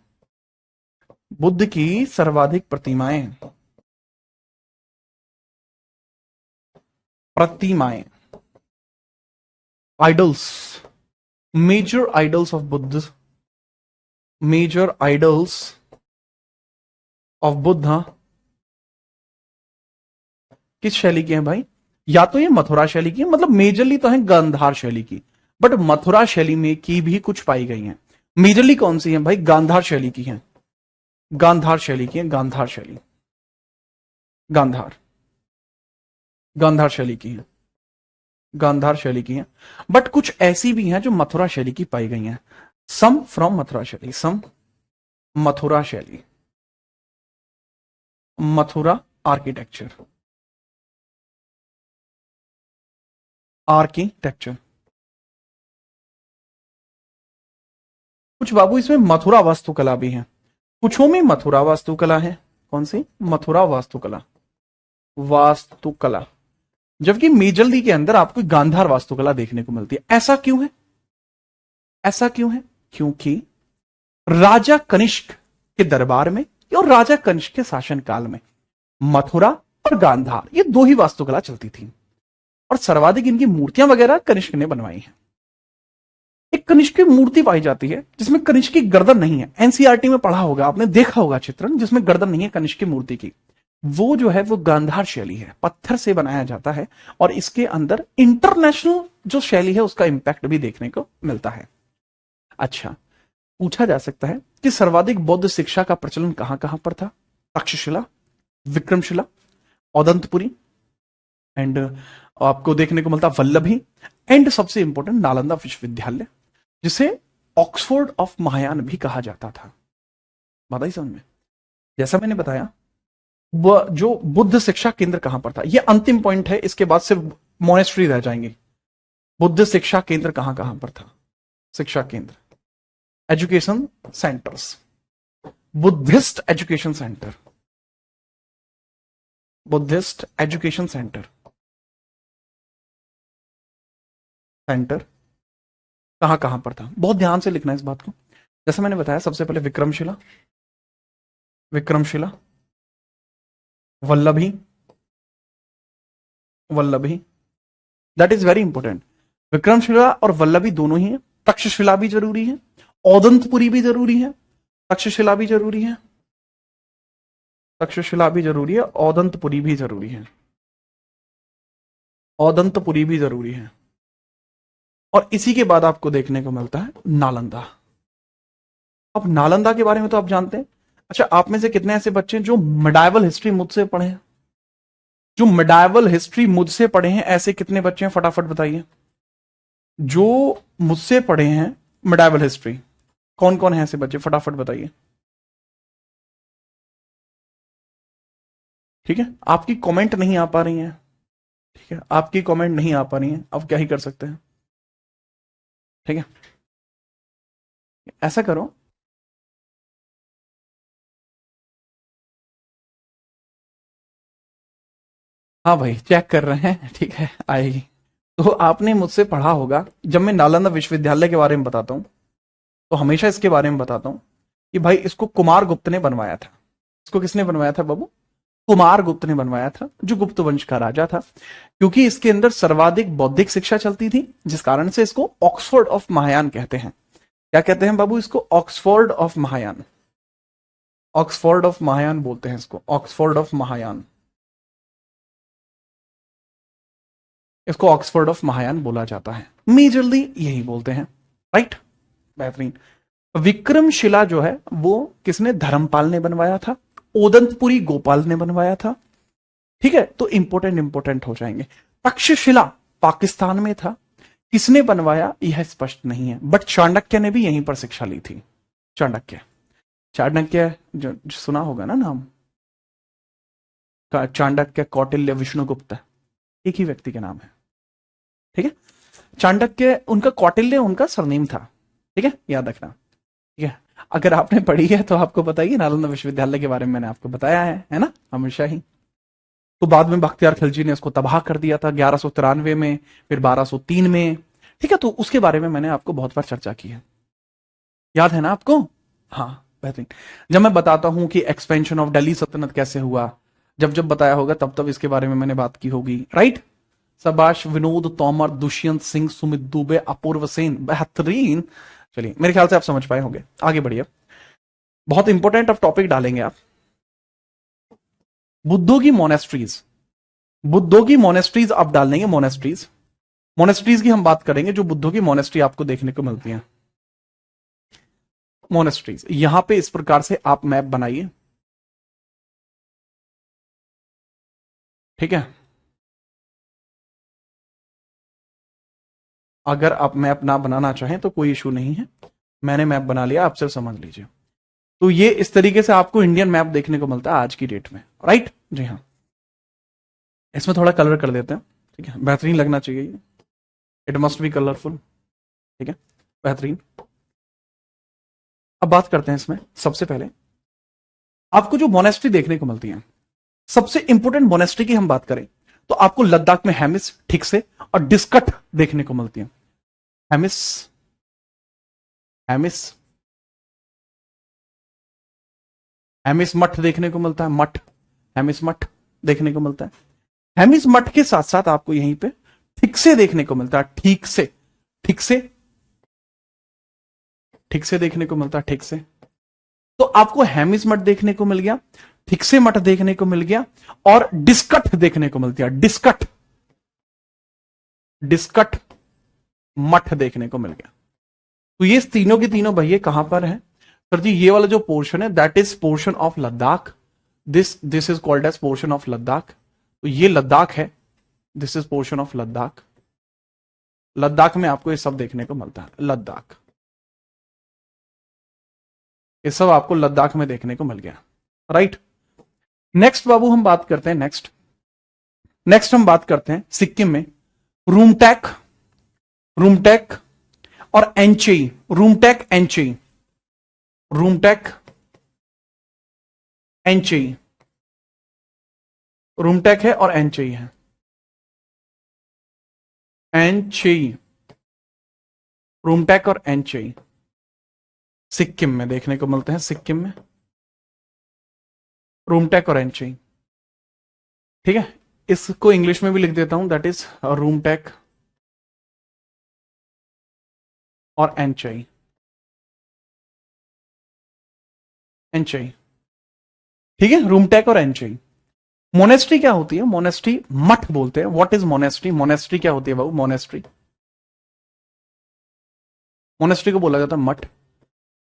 बुद्ध की सर्वाधिक प्रतिमाएं, प्रतिमाएं, idols, major idols of Buddha, major idols of Buddha किस शैली की है भाई? या तो ये मथुरा शैली की है, मतलब मेजरली तो है गांधार शैली की, बट मथुरा शैली में की भी कुछ पाई गई हैं। मेजरली कौन सी है भाई? गांधार शैली की है, गांधार शैली की है, गांधार शैली, गांधार, गांधार शैली की है, गांधार शैली की है। बट कुछ ऐसी भी हैं जो मथुरा शैली की पाई गई हैं। सम फ्रॉम मथुरा शैली, सम मथुरा शैली, मथुरा आर्किटेक्चर, आर्किटेक्चर। कुछ बाबू इसमें मथुरा वास्तुकला भी है, कुछों में मथुरा वास्तुकला है। कौन सी? मथुरा वास्तुकला, वास्तुकला। जबकि मेजल्दी के अंदर आपको गांधार वास्तुकला देखने को मिलती है। ऐसा क्यों है? ऐसा क्यों है? क्योंकि राजा कनिष्क के दरबार में और राजा कनिष्क के शासनकाल में मथुरा और गांधार ये दो ही वास्तुकला चलती थी, और सर्वाधिक इनकी मूर्तियां वगैरह कनिष्क ने बनवाई हैं। एक कनिष्क की मूर्ति पाई जाती है जिसमें कनिष्क की गर्दन नहीं है। एनसीईआरटी में पढ़ा होगा आपने, देखा होगा चित्रण जिसमें गर्दन नहीं है कनिष्क की मूर्ति की। वो जो है वो गांधार शैली है, पत्थर से बनाया जाता है, और इसके अंदर इंटरनेशनल जो शैली है उसका इंपैक्ट भी देखने को मिलता है। अच्छा, पूछा जा सकता है कि सर्वाधिक बौद्ध शिक्षा का प्रचलन कहां कहां पर था? तक्षशिला, विक्रमशिला, औदंतपुरी, एंड आपको देखने को मिलता वल्लभी, एंड सबसे इंपॉर्टेंट नालंदा विश्वविद्यालय, जिसे ऑक्सफोर्ड ऑफ महायान भी कहा जाता था। बताइए समझ में। जैसा मैंने बताया, जो बुद्ध शिक्षा केंद्र कहां पर था, यह अंतिम पॉइंट है, इसके बाद सिर्फ मोनेस्ट्री रह जाएंगे। बुद्ध शिक्षा केंद्र कहां कहां पर था? शिक्षा केंद्र, education centres, Buddhist education centre, Buddhist education centre, centre कहां कहां पर था? बहुत ध्यान से लिखना है इस बात को। जैसा मैंने बताया, सबसे पहले Vikramshila, Vikramshila, Vallabhi, Vallabhi, that is very important. Vikramshila और वल्लभी दोनों ही है। तक्षशिला भी जरूरी है, औदंतपुरी भी जरूरी है, तक्षशिला भी जरूरी है, तक्षशिला भी जरूरी है, औदंतपुरी भी जरूरी है, औदंतपुरी भी जरूरी है। और इसी के बाद आपको देखने को मिलता है नालंदा। अब नालंदा के बारे में तो आप जानते हैं। अच्छा, आप में से कितने ऐसे बच्चे हैं जो मिडाइवल हिस्ट्री मुझसे पढ़े हैं? जो मिडाइवल हिस्ट्री मुझसे पढ़े हैं, ऐसे कितने बच्चे हैं? फटाफट बताइए। जो मुझसे पढ़े हैं मिडाइवल हिस्ट्री, कौन कौन है ऐसे बच्चे? फटाफट बताइए। ठीक है, आपकी कमेंट नहीं आ पा रही है, ठीक है, आपकी कमेंट नहीं आ पा रही है, अब क्या ही कर सकते हैं। ठीक है, ऐसा करो, हाँ भाई चेक कर रहे हैं, ठीक है आएगी। तो आपने मुझसे पढ़ा होगा, जब मैं नालंदा विश्वविद्यालय के बारे में बताता हूँ तो हमेशा इसके बारे में बताता हूँ कि भाई इसको कुमार गुप्त ने बनवाया था। इसको किसने बनवाया था बाबू? कुमार गुप्त ने बनवाया था, जो गुप्त वंश का राजा था। क्योंकि इसके अंदर सर्वाधिक बौद्धिक शिक्षा चलती थी, जिस कारण से इसको ऑक्सफोर्ड ऑफ महायान कहते हैं। क्या कहते हैं बाबू इसको? Oxford of Mahayana. Oxford of Mahayana बोलते हैं इसको, ऑक्सफोर्ड ऑफ महायान। इसको ऑक्सफोर्ड ऑफ महायान बोला जाता है, मेजरली यही बोलते हैं, राइट। बेहतरीन। विक्रमशिला जो है वो किसने? धर्मपाल ने बनवाया था। ओदंतपुरी गोपाल ने बनवाया था, ठीक है। तो इंपोर्टेंट इंपोर्टेंट हो जाएंगे। तक्षशिला पाकिस्तान में था, किसने बनवाया यह स्पष्ट नहीं है, बट चाणक्य ने भी यहीं पर शिक्षा ली थी। चाणक्य, चाणक्य जो सुना होगा ना नाम, चाणक्य, कौटिल्य, विष्णुगुप्त, एक ही व्यक्ति के नाम है, ठीक है। चाणक्य उनका, कौटिल्य उनका सरनेम था, ठीक है, याद रखना, ठीक है। अगर आपने पढ़ी है तो आपको बताइए, नालंदा विश्वविद्यालय के बारे में मैंने आपको बताया है ना, हमेशा ही। तो बाद में बख्तियार खिलजी ने इसको तबाह कर दिया था 1193 में, फिर 1203 में, ठीक है। तो उसके बारे में मैंने आपको बहुत बार चर्चा की है, याद है ना आपको? हाँ बेहतरीन। जब मैं बताता हूं कि एक्सपेंशन ऑफ दिल्ली सल्तनत कैसे हुआ, जब जब बताया होगा तब तब इसके बारे में मैंने बात की होगी, राइट। सबाश, विनोद तोमर, दुष्यंत सिंह, सुमित दुबे, अपूर्व सेन, बेहतरीन। चलिए मेरे ख्याल से आप समझ पाए होंगे, आगे बढ़िए। बहुत इंपॉर्टेंट अब टॉपिक डालेंगे आप। बुद्धों की मोनेस्ट्रीज, बुद्धों की मोनेस्ट्रीज आप डाल देंगे, मोनेस्ट्रीज। मोनेस्ट्रीज की हम बात करेंगे, जो बुद्धों की मोनेस्ट्री आपको देखने को मिलती हैं। मोनेस्ट्रीज यहां पे इस प्रकार से आप मैप बनाइए, ठीक है। अगर आप मैप ना बनाना चाहें तो कोई इशू नहीं है, मैंने मैप बना लिया, आप सिर्फ समझ लीजिए। तो ये इस तरीके से आपको इंडियन मैप देखने को मिलता है आज की डेट में, राइट। जी हाँ, इसमें थोड़ा कलर कर देते हैं, ठीक है, बेहतरीन लगना चाहिए ये, इट मस्ट बी कलरफुल, ठीक है, बेहतरीन। अब बात करते हैं इसमें, सबसे पहले आपको जो मोनेस्ट्री देखने को मिलती है, सबसे इंपोर्टेंट मोनेस्ट्री की हम बात करें तो आपको लद्दाख में हेमिस, ठीक से, और डिस्कट देखने को मिलती है। हेमिस, हेमिस, हेमिस मठ देखने को मिलता है, मठ, हेमिस मठ देखने को मिलता है। हेमिस मठ के साथ साथ आपको यहीं पे ठीक से देखने को मिलता है, ठीक से, ठीक से, ठीक से देखने को मिलता है, ठीक से। तो आपको हेमिस मठ देखने को मिल गया, ठीक से मठ देखने को मिल गया, और डिस्कट देखने को मिलती है, डिस्कट, डिस्कट मठ देखने को मिल गया। तो ये तीनों की तीनों भैया कहां पर है सर जी? ये वाला जो पोर्शन है that is portion of Ladakh, this is called as portion of Ladakh. तो ये लद्दाख है, this is portion of Ladakh. Ladakh में आपको ये सब देखने को मिलता है, लद्दाख, ये सब आपको लद्दाख में देखने को मिल गया, राइट। नेक्स्ट बाबू हम बात करते हैं, नेक्स्ट, नेक्स्ट हम बात करते हैं सिक्किम में रूमटैक, रूमटैक और एंचेई, रूमटैक एंचेई, रूमटैक एंचेई, रूमटैक है और एंचेई है, एंचेई, रूमटैक और एंचेई सिक्किम में देखने को मिलते हैं, सिक्किम में रूमटैक और एंचेई, ठीक है। इसको इंग्लिश में भी लिख देता हूं, दैट इज रूमटैक और एंचेई, एंचेई, ठीक है, रूमटैक और एंचेई। मोनेस्ट्री क्या होती है? मोनेस्ट्री मठ बोलते हैं। What is monastery? मोनेस्ट्री क्या होती है बाबू? मोनेस्ट्री, मोनेस्ट्री को बोला जाता है मठ।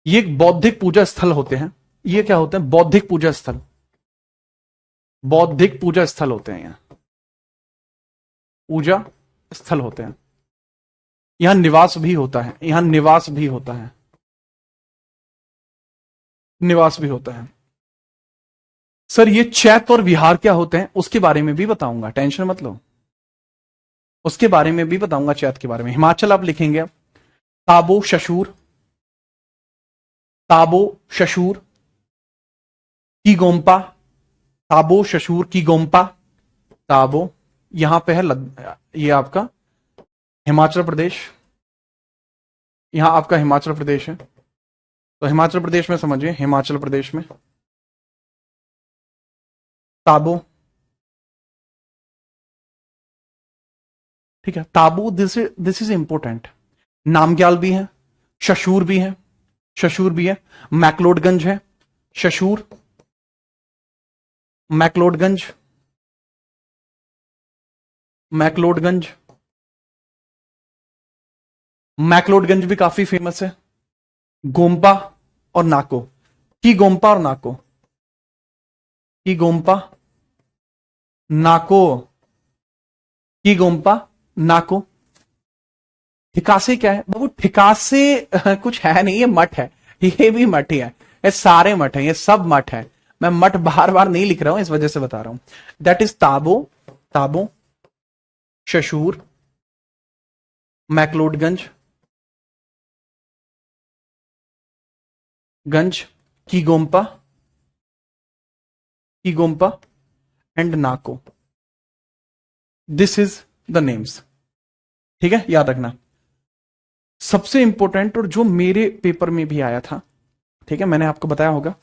ये एक बौद्धिक पूजा स्थल होते हैं। ये क्या होते हैं? बौद्धिक पूजा स्थल, बौद्धिक पूजा स्थल होते हैं, यहां पूजा स्थल होते हैं, यहां निवास भी होता है, यहां निवास भी होता है, निवास भी होता है। सर ये चैत्य और विहार क्या होते हैं उसके बारे में भी बताऊंगा, टेंशन मत लो, उसके बारे में भी बताऊंगा, चैत्य के बारे में। हिमाचल आप लिखेंगे, ताबो शशूर, ताबो शशूर की गोम्पा, ताबो शशूर की गोम्पा, ताबो, यहां पे है ये आपका हिमाचल प्रदेश, यहां आपका हिमाचल प्रदेश है, तो हिमाचल प्रदेश में समझिए, हिमाचल प्रदेश में ताबो, ठीक है। Tabo, this is important. Namgyal भी है, शशूर भी है, शशूर भी है, मैकलोडगंज है, शशूर, मैकलोडगंज, मैकलोडगंज, मैकलोडगंज भी काफी फेमस है। गोम्पा और नाको, की गोम्पा और नाको, की गोम्पा, नाको, की गोम्पा, नाको। ठिकासे क्या है बाबू? ठिकासे कुछ है नहीं, ये मठ है, ये भी मठ ही है, ये सारे मठ है, ये सब मठ है। मैं मठ बार बार नहीं लिख रहा हूं, इस वजह से बता रहा हूं। दैट इज ताबो, ताबो, शशूर, मैकलोडगंज, गंज, की गोम्पा, की gompa and Nako. This is the names, ठीक है, याद रखना। सबसे इंपॉर्टेंट, और जो मेरे पेपर में भी आया था, ठीक है, मैंने आपको बताया होगा,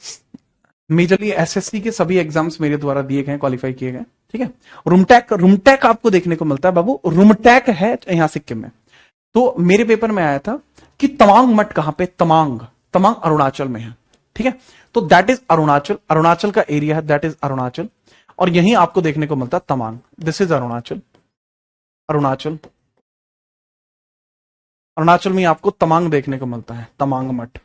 मेजरली एसएससी के सभी एग्जाम्स मेरे द्वारा दिए गए, क्वालिफाई किए गए, ठीक है। रुमटैक, रुमटैक आपको देखने को मिलता है बाबू, रुमटैक है यहां सिक्किम में। तो मेरे पेपर में आया था कि तवांग मठ कहां पे? तमांग, तमांग अरुणाचल में है, ठीक है। तो दैट इज अरुणाचल, अरुणाचल का एरिया है, दैट इज अरुणाचल। और यहीं आपको देखने को मिलता है तमांग, दिस इज अरुणाचल, अरुणाचल, अरुणाचल में आपको तमांग देखने को मिलता है, तमांग मठ,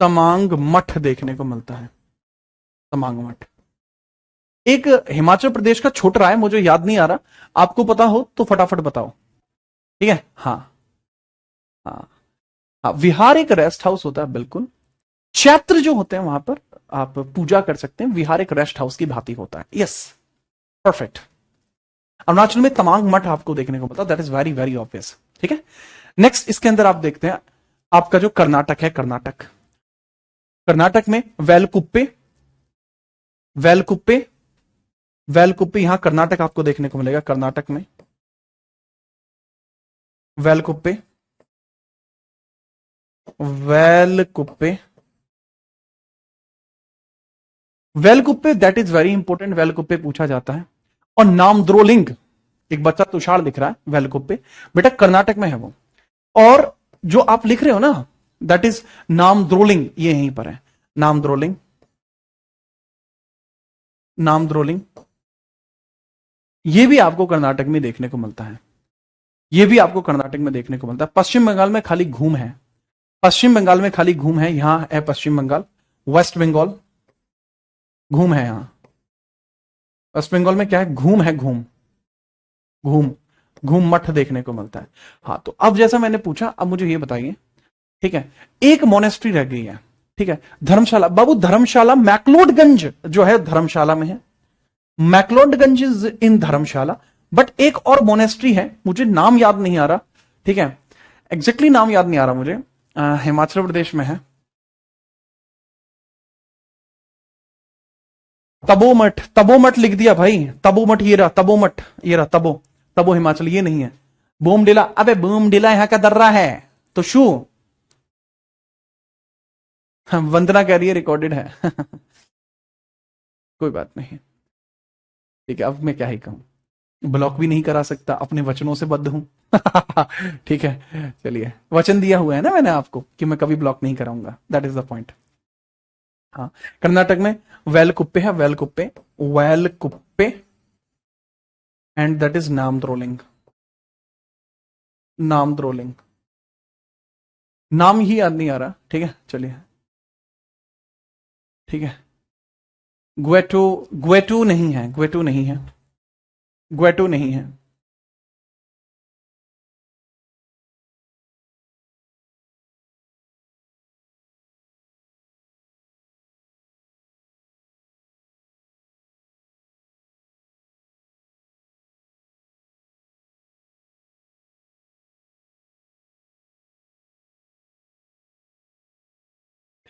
तमांग मठ देखने को मिलता है, तमांग मठ। एक हिमाचल प्रदेश का छोटा है, मुझे याद नहीं आ रहा, आपको पता हो तो फटाफट बताओ, ठीक है। हाँ, हाँ, हाँ, विहार एक रेस्ट हाउस होता है, बिल्कुल। चैत्र जो होते हैं वहां पर आप पूजा कर सकते हैं, विहार एक रेस्ट हाउस की भांति होता है, यस, परफेक्ट। अरुणाचल में तमांग मठ आपको देखने को मिलता है, that is very very obvious, ठीक है। नेक्स्ट इसके अंदर आप देखते हैं आपका जो कर्नाटक है, कर्नाटक, कर्नाटक में वेलकुप्पे, वेलकुप्पे, वेलकुप्पे, यहां कर्नाटक आपको देखने को मिलेगा, कर्नाटक में वेलकुप्पे, वेलकुप्पे, वेलकुप्पे, दैट इज वेरी इंपॉर्टेंट, वेलकुप्पे पूछा जाता है। और नामद्रोलिंग, एक बच्चा तुषार लिख रहा है, वेलकुप्पे बेटा कर्नाटक में है वो। और जो आप लिख रहे हो ना, दैट इज नामद्रोलिंग, ये यहीं पर है, नामद्रोलिंग, नामद्रोलिंग, ये भी आपको कर्नाटक में देखने को मिलता है, ये भी आपको कर्नाटक में देखने को मिलता है। पश्चिम बंगाल में खाली घूम है, पश्चिम बंगाल में खाली घूम है, यहां है पश्चिम बंगाल, वेस्ट बंगाल, घूम है यहां। वेस्ट बंगाल में क्या है? घूम है, घूम, घूम, घूम मठ देखने को मिलता है। हाँ, तो अब जैसा मैंने पूछा, अब मुझे ये बताइए, ठीक है, एक मोनेस्ट्री रह गई है, ठीक है, धर्मशाला। बाबू धर्मशाला मैक्लोडगंज जो है धर्मशाला में है, McLeodganj is in Dharamshala. But एक और मोनेस्ट्री है, मुझे नाम याद नहीं आ रहा, ठीक है, एग्जैक्टली नाम याद नहीं आ रहा मुझे, हिमाचल प्रदेश में है, तबो मठ, तबो मठ लिख दिया भाई, तबो मठ, ये रहा तबो मठ, ये रहा तबो, तबो हिमाचल, ये नहीं है। बोमडिला, अबे बोमडिला यहाँ का दर्रा है, तो शू, वंदना कह रही है रिकॉर्डेड है। कोई बात नहीं, ठीक है, अब मैं क्या ही कहूं, ब्लॉक भी नहीं करा सकता, अपने वचनों से बद्ध हूं। ठीक है, चलिए, वचन दिया हुआ है ना मैंने आपको कि मैं कभी ब्लॉक नहीं कराऊंगा, दैट इज द पॉइंट। हाँ, कर्नाटक में वेलकुप्पे है, Bylakuppe, Bylakuppe and that is Namdroling, Namdroling, नाम ही याद नहीं आ रहा, ठीक है, चलिए, ठीक है। ग्वेटो, ग्वेटो नहीं है, ग्वेटो नहीं है, ग्वेटो नहीं है।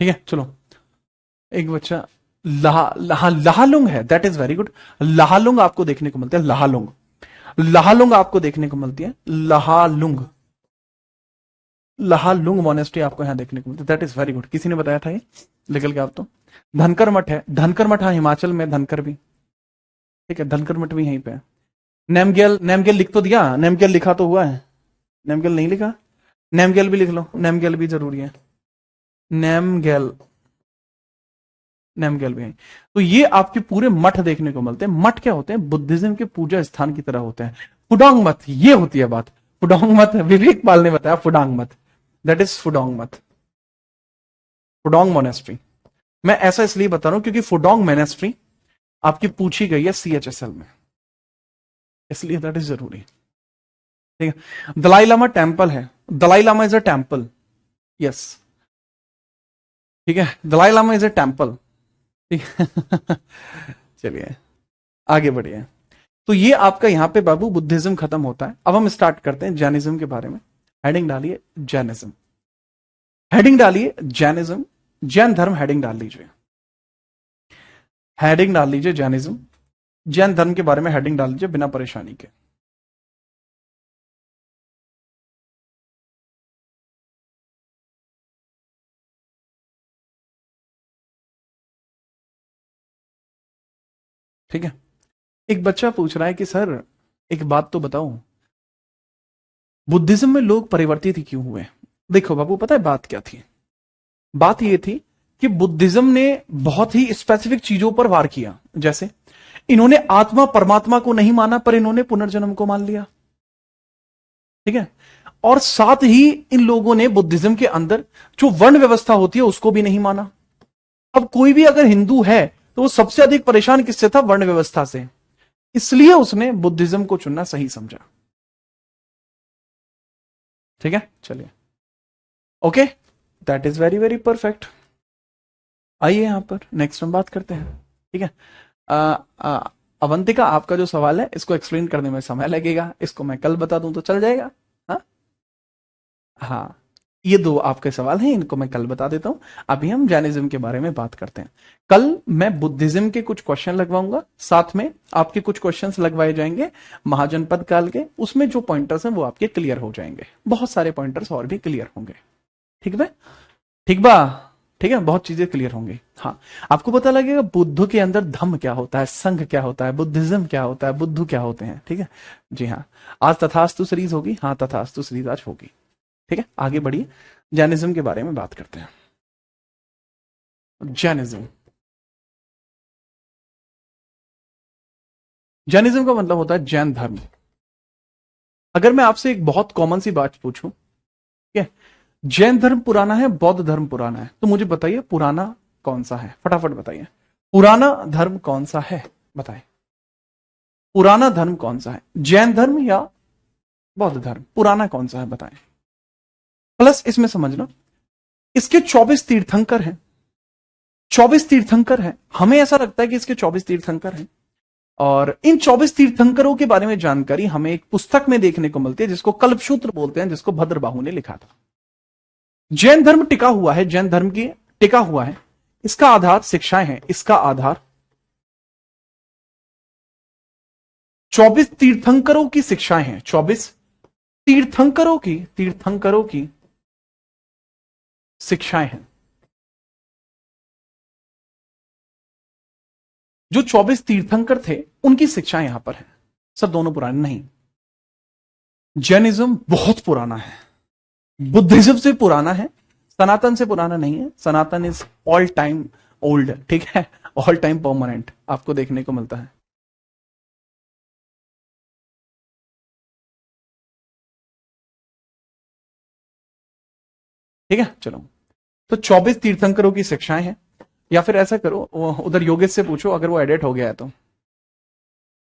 ठीक है, चलो, एक बच्चा लाहालुंग है, दैट इज वेरी गुड। लाहालुंग आपको देखने को मिलते हैं, लाहालुंग, लाहालुंग आपको देखने को मिलती है, लाहालुंग, लाहालुंग मोनेस्ट्री आपको यहां देखने को मिलती है, दैट इज वेरी गुड। किसी ने बताया था ये निकल के आप तो। धनकर मठ है, धनकर मठ, हाँ हिमाचल में धनकर भी, ठीक है, धनकर मठ भी यहीं पे है। नेमगेल, नेमगेल लिख तो दिया, नेमगेल लिखा तो हुआ है, नेमगेल नहीं लिखा, नेमगेल भी लिख लो, नेमगेल भी जरूरी है, नेमगेल, नेमगेल भी है। तो ये आपके पूरे मठ देखने को मिलते हैं। मठ क्या होते हैं? बुद्धिज्म के पूजा स्थान की तरह होते हैं। फुडोंग मठ, ये होती है बात, फुडोंग मठ, विवेक पाल ने बताया फुडोंग मठ, दैट इज फुडोंग मठ, फुडोंग मोनेस्ट्री। मैं ऐसा इसलिए बता रहा हूं क्योंकि फुडोंग मोनेस्ट्री आपकी पूछी गई है सीएचएसएल में, इसलिए दैट इज जरूरी, ठीक है। दलाई लामा टेम्पल है, Dalai Lama is a temple, yes, ठीक है, Dalai Lama is a temple, ठीक है। चलिए आगे बढ़िए। तो ये आपका यहां पे बाबू बुद्धिज्म खत्म होता है। अब हम स्टार्ट करते हैं जैनिज्म के बारे में। हेडिंग डालिए जैनिज्म, हेडिंग डालिए जैनिज्म, जैन धर्म, हेडिंग डाल लीजिए, हेडिंग डाल लीजिए जैनिज्म, जैन धर्म के बारे में हेडिंग डाल लीजिए बिना परेशानी के। ठीक है। एक बच्चा पूछ रहा है कि सर एक बात तो बताओ, बुद्धिज्म में लोग परिवर्तित ही क्यों हुए? देखो बाबू, पता है बात क्या थी? बात यह थी कि बुद्धिज्म ने बहुत ही स्पेसिफिक चीजों पर वार किया। जैसे इन्होंने आत्मा परमात्मा को नहीं माना, पर इन्होंने पुनर्जन्म को मान लिया, ठीक है। और साथ ही इन लोगों ने बुद्धिज्म के अंदर जो वर्ण व्यवस्था होती है उसको भी नहीं माना। अब कोई भी अगर हिंदू है तो वो सबसे अधिक परेशान किससे था? वर्ण व्यवस्था से। इसलिए उसने बुद्धिज्म को चुनना सही समझा, ठीक है। चलिए, okay, that is very very perfect. आइए यहां पर नेक्स्ट हम बात करते हैं, ठीक है। आ, आ, अवंतिका, आपका जो सवाल है इसको एक्सप्लेन करने में समय लगेगा, इसको मैं कल बता दूं तो चल जाएगा? हाँ हाँ, ये दो आपके सवाल हैं, इनको मैं कल बता देता हूं। अभी हम जैनिज्म के बारे में बात करते हैं। कल मैं बुद्धिज्म के कुछ क्वेश्चन लगवाऊंगा, साथ में आपके कुछ क्वेश्चंस लगवाए जाएंगे महाजनपद काल के, उसमें जो पॉइंटर्स हैं वो आपके क्लियर हो जाएंगे, बहुत सारे पॉइंटर्स और भी क्लियर होंगे, ठीक है, ठीक बा, ठीक है, बहुत चीजें क्लियर होंगी। हाँ, आपको पता लगेगा बुद्ध के अंदर धम्म क्या होता है, संघ क्या होता है, बुद्धिज्म क्या होता है, बुद्ध क्या होते हैं, ठीक है। जी हाँ, आज तथास्तु सीरीज होगी, हाँ तथास्तु सीरीज आज होगी, ठीक है। आगे बढ़िए, जैनिज्म के बारे में बात करते हैं। जैनिज्म, जैनिज्म का मतलब होता है जैन धर्म। अगर मैं आपसे एक बहुत कॉमन सी बात पूछूं, ठीक है, जैन धर्म पुराना है, बौद्ध धर्म पुराना है, तो मुझे बताइए पुराना कौन सा है? फटाफट बताइए, पुराना धर्म कौन सा है? बताएं, पुराना धर्म कौन सा है? जैन धर्म या बौद्ध धर्म? पुराना कौन सा है बताएं। प्लस इसमें समझना, इसके 24 तीर्थंकर हैं, 24 तीर्थंकर हैं। हमें ऐसा लगता है कि इसके 24 तीर्थंकर हैं, और इन 24 तीर्थंकरों के बारे में जानकारी हमें एक पुस्तक में देखने को मिलती है जिसको कल्पसूत्र बोलते हैं, जिसको भद्रबाहु ने लिखा था। जैन धर्म टिका हुआ है, जैन धर्म की टिका हुआ है, इसका आधार शिक्षाएं हैं, इसका आधार 24 तीर्थंकरों की शिक्षाएं हैं, 24 तीर्थंकरों की शिक्षाएं हैं। जो 24 तीर्थंकर थे उनकी शिक्षाएं यहां पर है। सर दोनों पुराने नहीं, जैनिज्म बहुत पुराना है, बुद्धिज्म से पुराना है, सनातन से पुराना नहीं है। सनातन इज ऑल टाइम ओल्ड, ठीक है, ऑल टाइम परमानेंट आपको देखने को मिलता है। ठीक है, चलो, तो 24 तीर्थंकरों की शिक्षाएं हैं, या फिर ऐसा करो उधर योगेश से पूछो अगर वो एडिट हो गया है तो।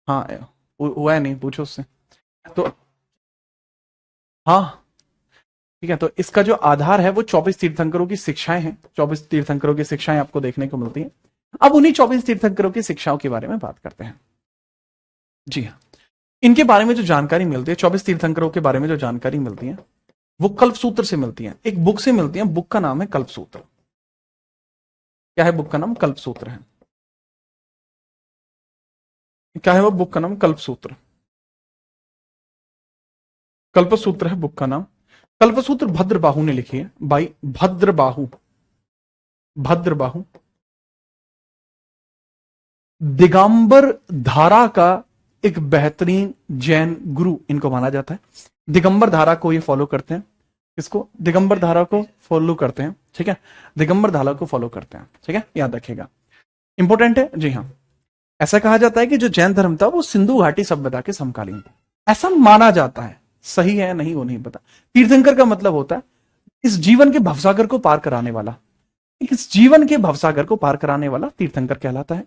हाँ, हुआ है नहीं, पूछो उससे तो। हाँ ठीक है, तो इसका जो आधार है वो 24 तीर्थंकरों की शिक्षाएं हैं, 24 तीर्थंकरों की शिक्षाएं आपको देखने को मिलती हैं। अब उन्हीं 24 तीर्थंकरों की शिक्षाओं के बारे में बात करते हैं। जी हाँ, इनके बारे में जो जानकारी मिलती है, 24 तीर्थंकरों के बारे में जो जानकारी मिलती है वो कल्पसूत्र से मिलती है, एक बुक से मिलती है। बुक का नाम है कल्पसूत्र। क्या है बुक का नाम? कल्पसूत्र है। क्या है वो बुक का नाम? कल्पसूत्र। कल्पसूत्र है बुक का नाम। कल्पसूत्र भद्रबाहु ने लिखी है भाई, भद्रबाहु। भद्रबाहु दिगंबर धारा का एक बेहतरीन जैन गुरु इनको माना जाता है। दिगंबर धारा को ये फॉलो करते हैं। किसको? दिगंबर धारा को फॉलो करते हैं, ठीक है। दिगंबर धारा को फॉलो करते हैं, ठीक है, याद रखिएगा, इंपॉर्टेंट है। जी हाँ, ऐसा कहा जाता है कि जो जैन धर्म था वो सिंधु घाटी सभ्यता के समकालीन था, ऐसा माना जाता है। सही है नहीं वो नहीं पता। तीर्थंकर का मतलब होता है इस जीवन के भवसागर को पार कराने वाला। इस जीवन के भवसागर को पार कराने वाला तीर्थंकर कहलाता है।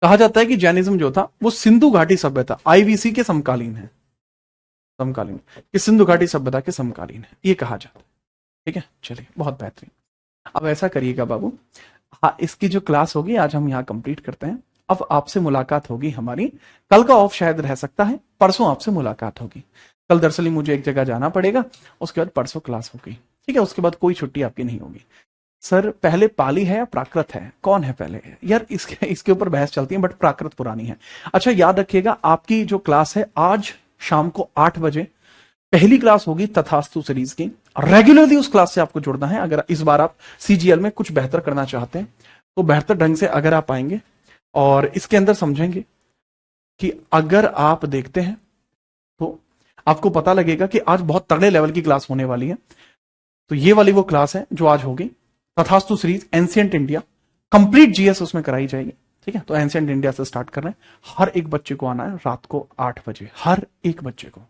कहा जाता है कि जैनिज्म जो था वो सिंधु घाटी सभ्यता, आईवीसी के समकालीन है। समकालीन, कि सिंधु घाटी सभ्यता के समकालीन है, ये कहा जाता है, ठीक है। चलिए, बहुत बेहतरीन। अब ऐसा करिएगा बाबू, हाँ, इसकी जो क्लास होगी आज हम यहाँ कंप्लीट करते हैं। अब आपसे मुलाकात होगी हमारी, कल का ऑफ शायद रह सकता है, परसों आपसे मुलाकात होगी। कल दरअसल मुझे एक जगह जाना पड़ेगा, उसके बाद परसों क्लास होगी, ठीक है। उसके बाद कोई छुट्टी आपकी नहीं होगी। सर पहले पाली है या प्राकृत है, कौन है पहले? यार इसके ऊपर बहस चलती है, बट प्राकृत पुरानी है। अच्छा याद रखिएगा, आपकी जो क्लास है आज शाम को 8 बजे पहली क्लास होगी तथास्तु सीरीज की। रेगुलरली उस क्लास से आपको जुड़ना है। अगर इस बार आप सीजीएल में कुछ बेहतर करना चाहते हैं तो बेहतर ढंग से अगर आप आएंगे और इसके अंदर समझेंगे कि अगर आप देखते हैं तो आपको पता लगेगा कि आज बहुत तगड़े लेवल की क्लास होने वाली है। तो ये वाली वो क्लास है जो आज होगी, तथास्तु series, ancient India, complete GS उसमें कराई जाएगी, ठीक है। तो एंशिएंट इंडिया से स्टार्ट कर रहे हैं। हर एक बच्चे को आना है रात को 8 बजे, हर एक बच्चे को।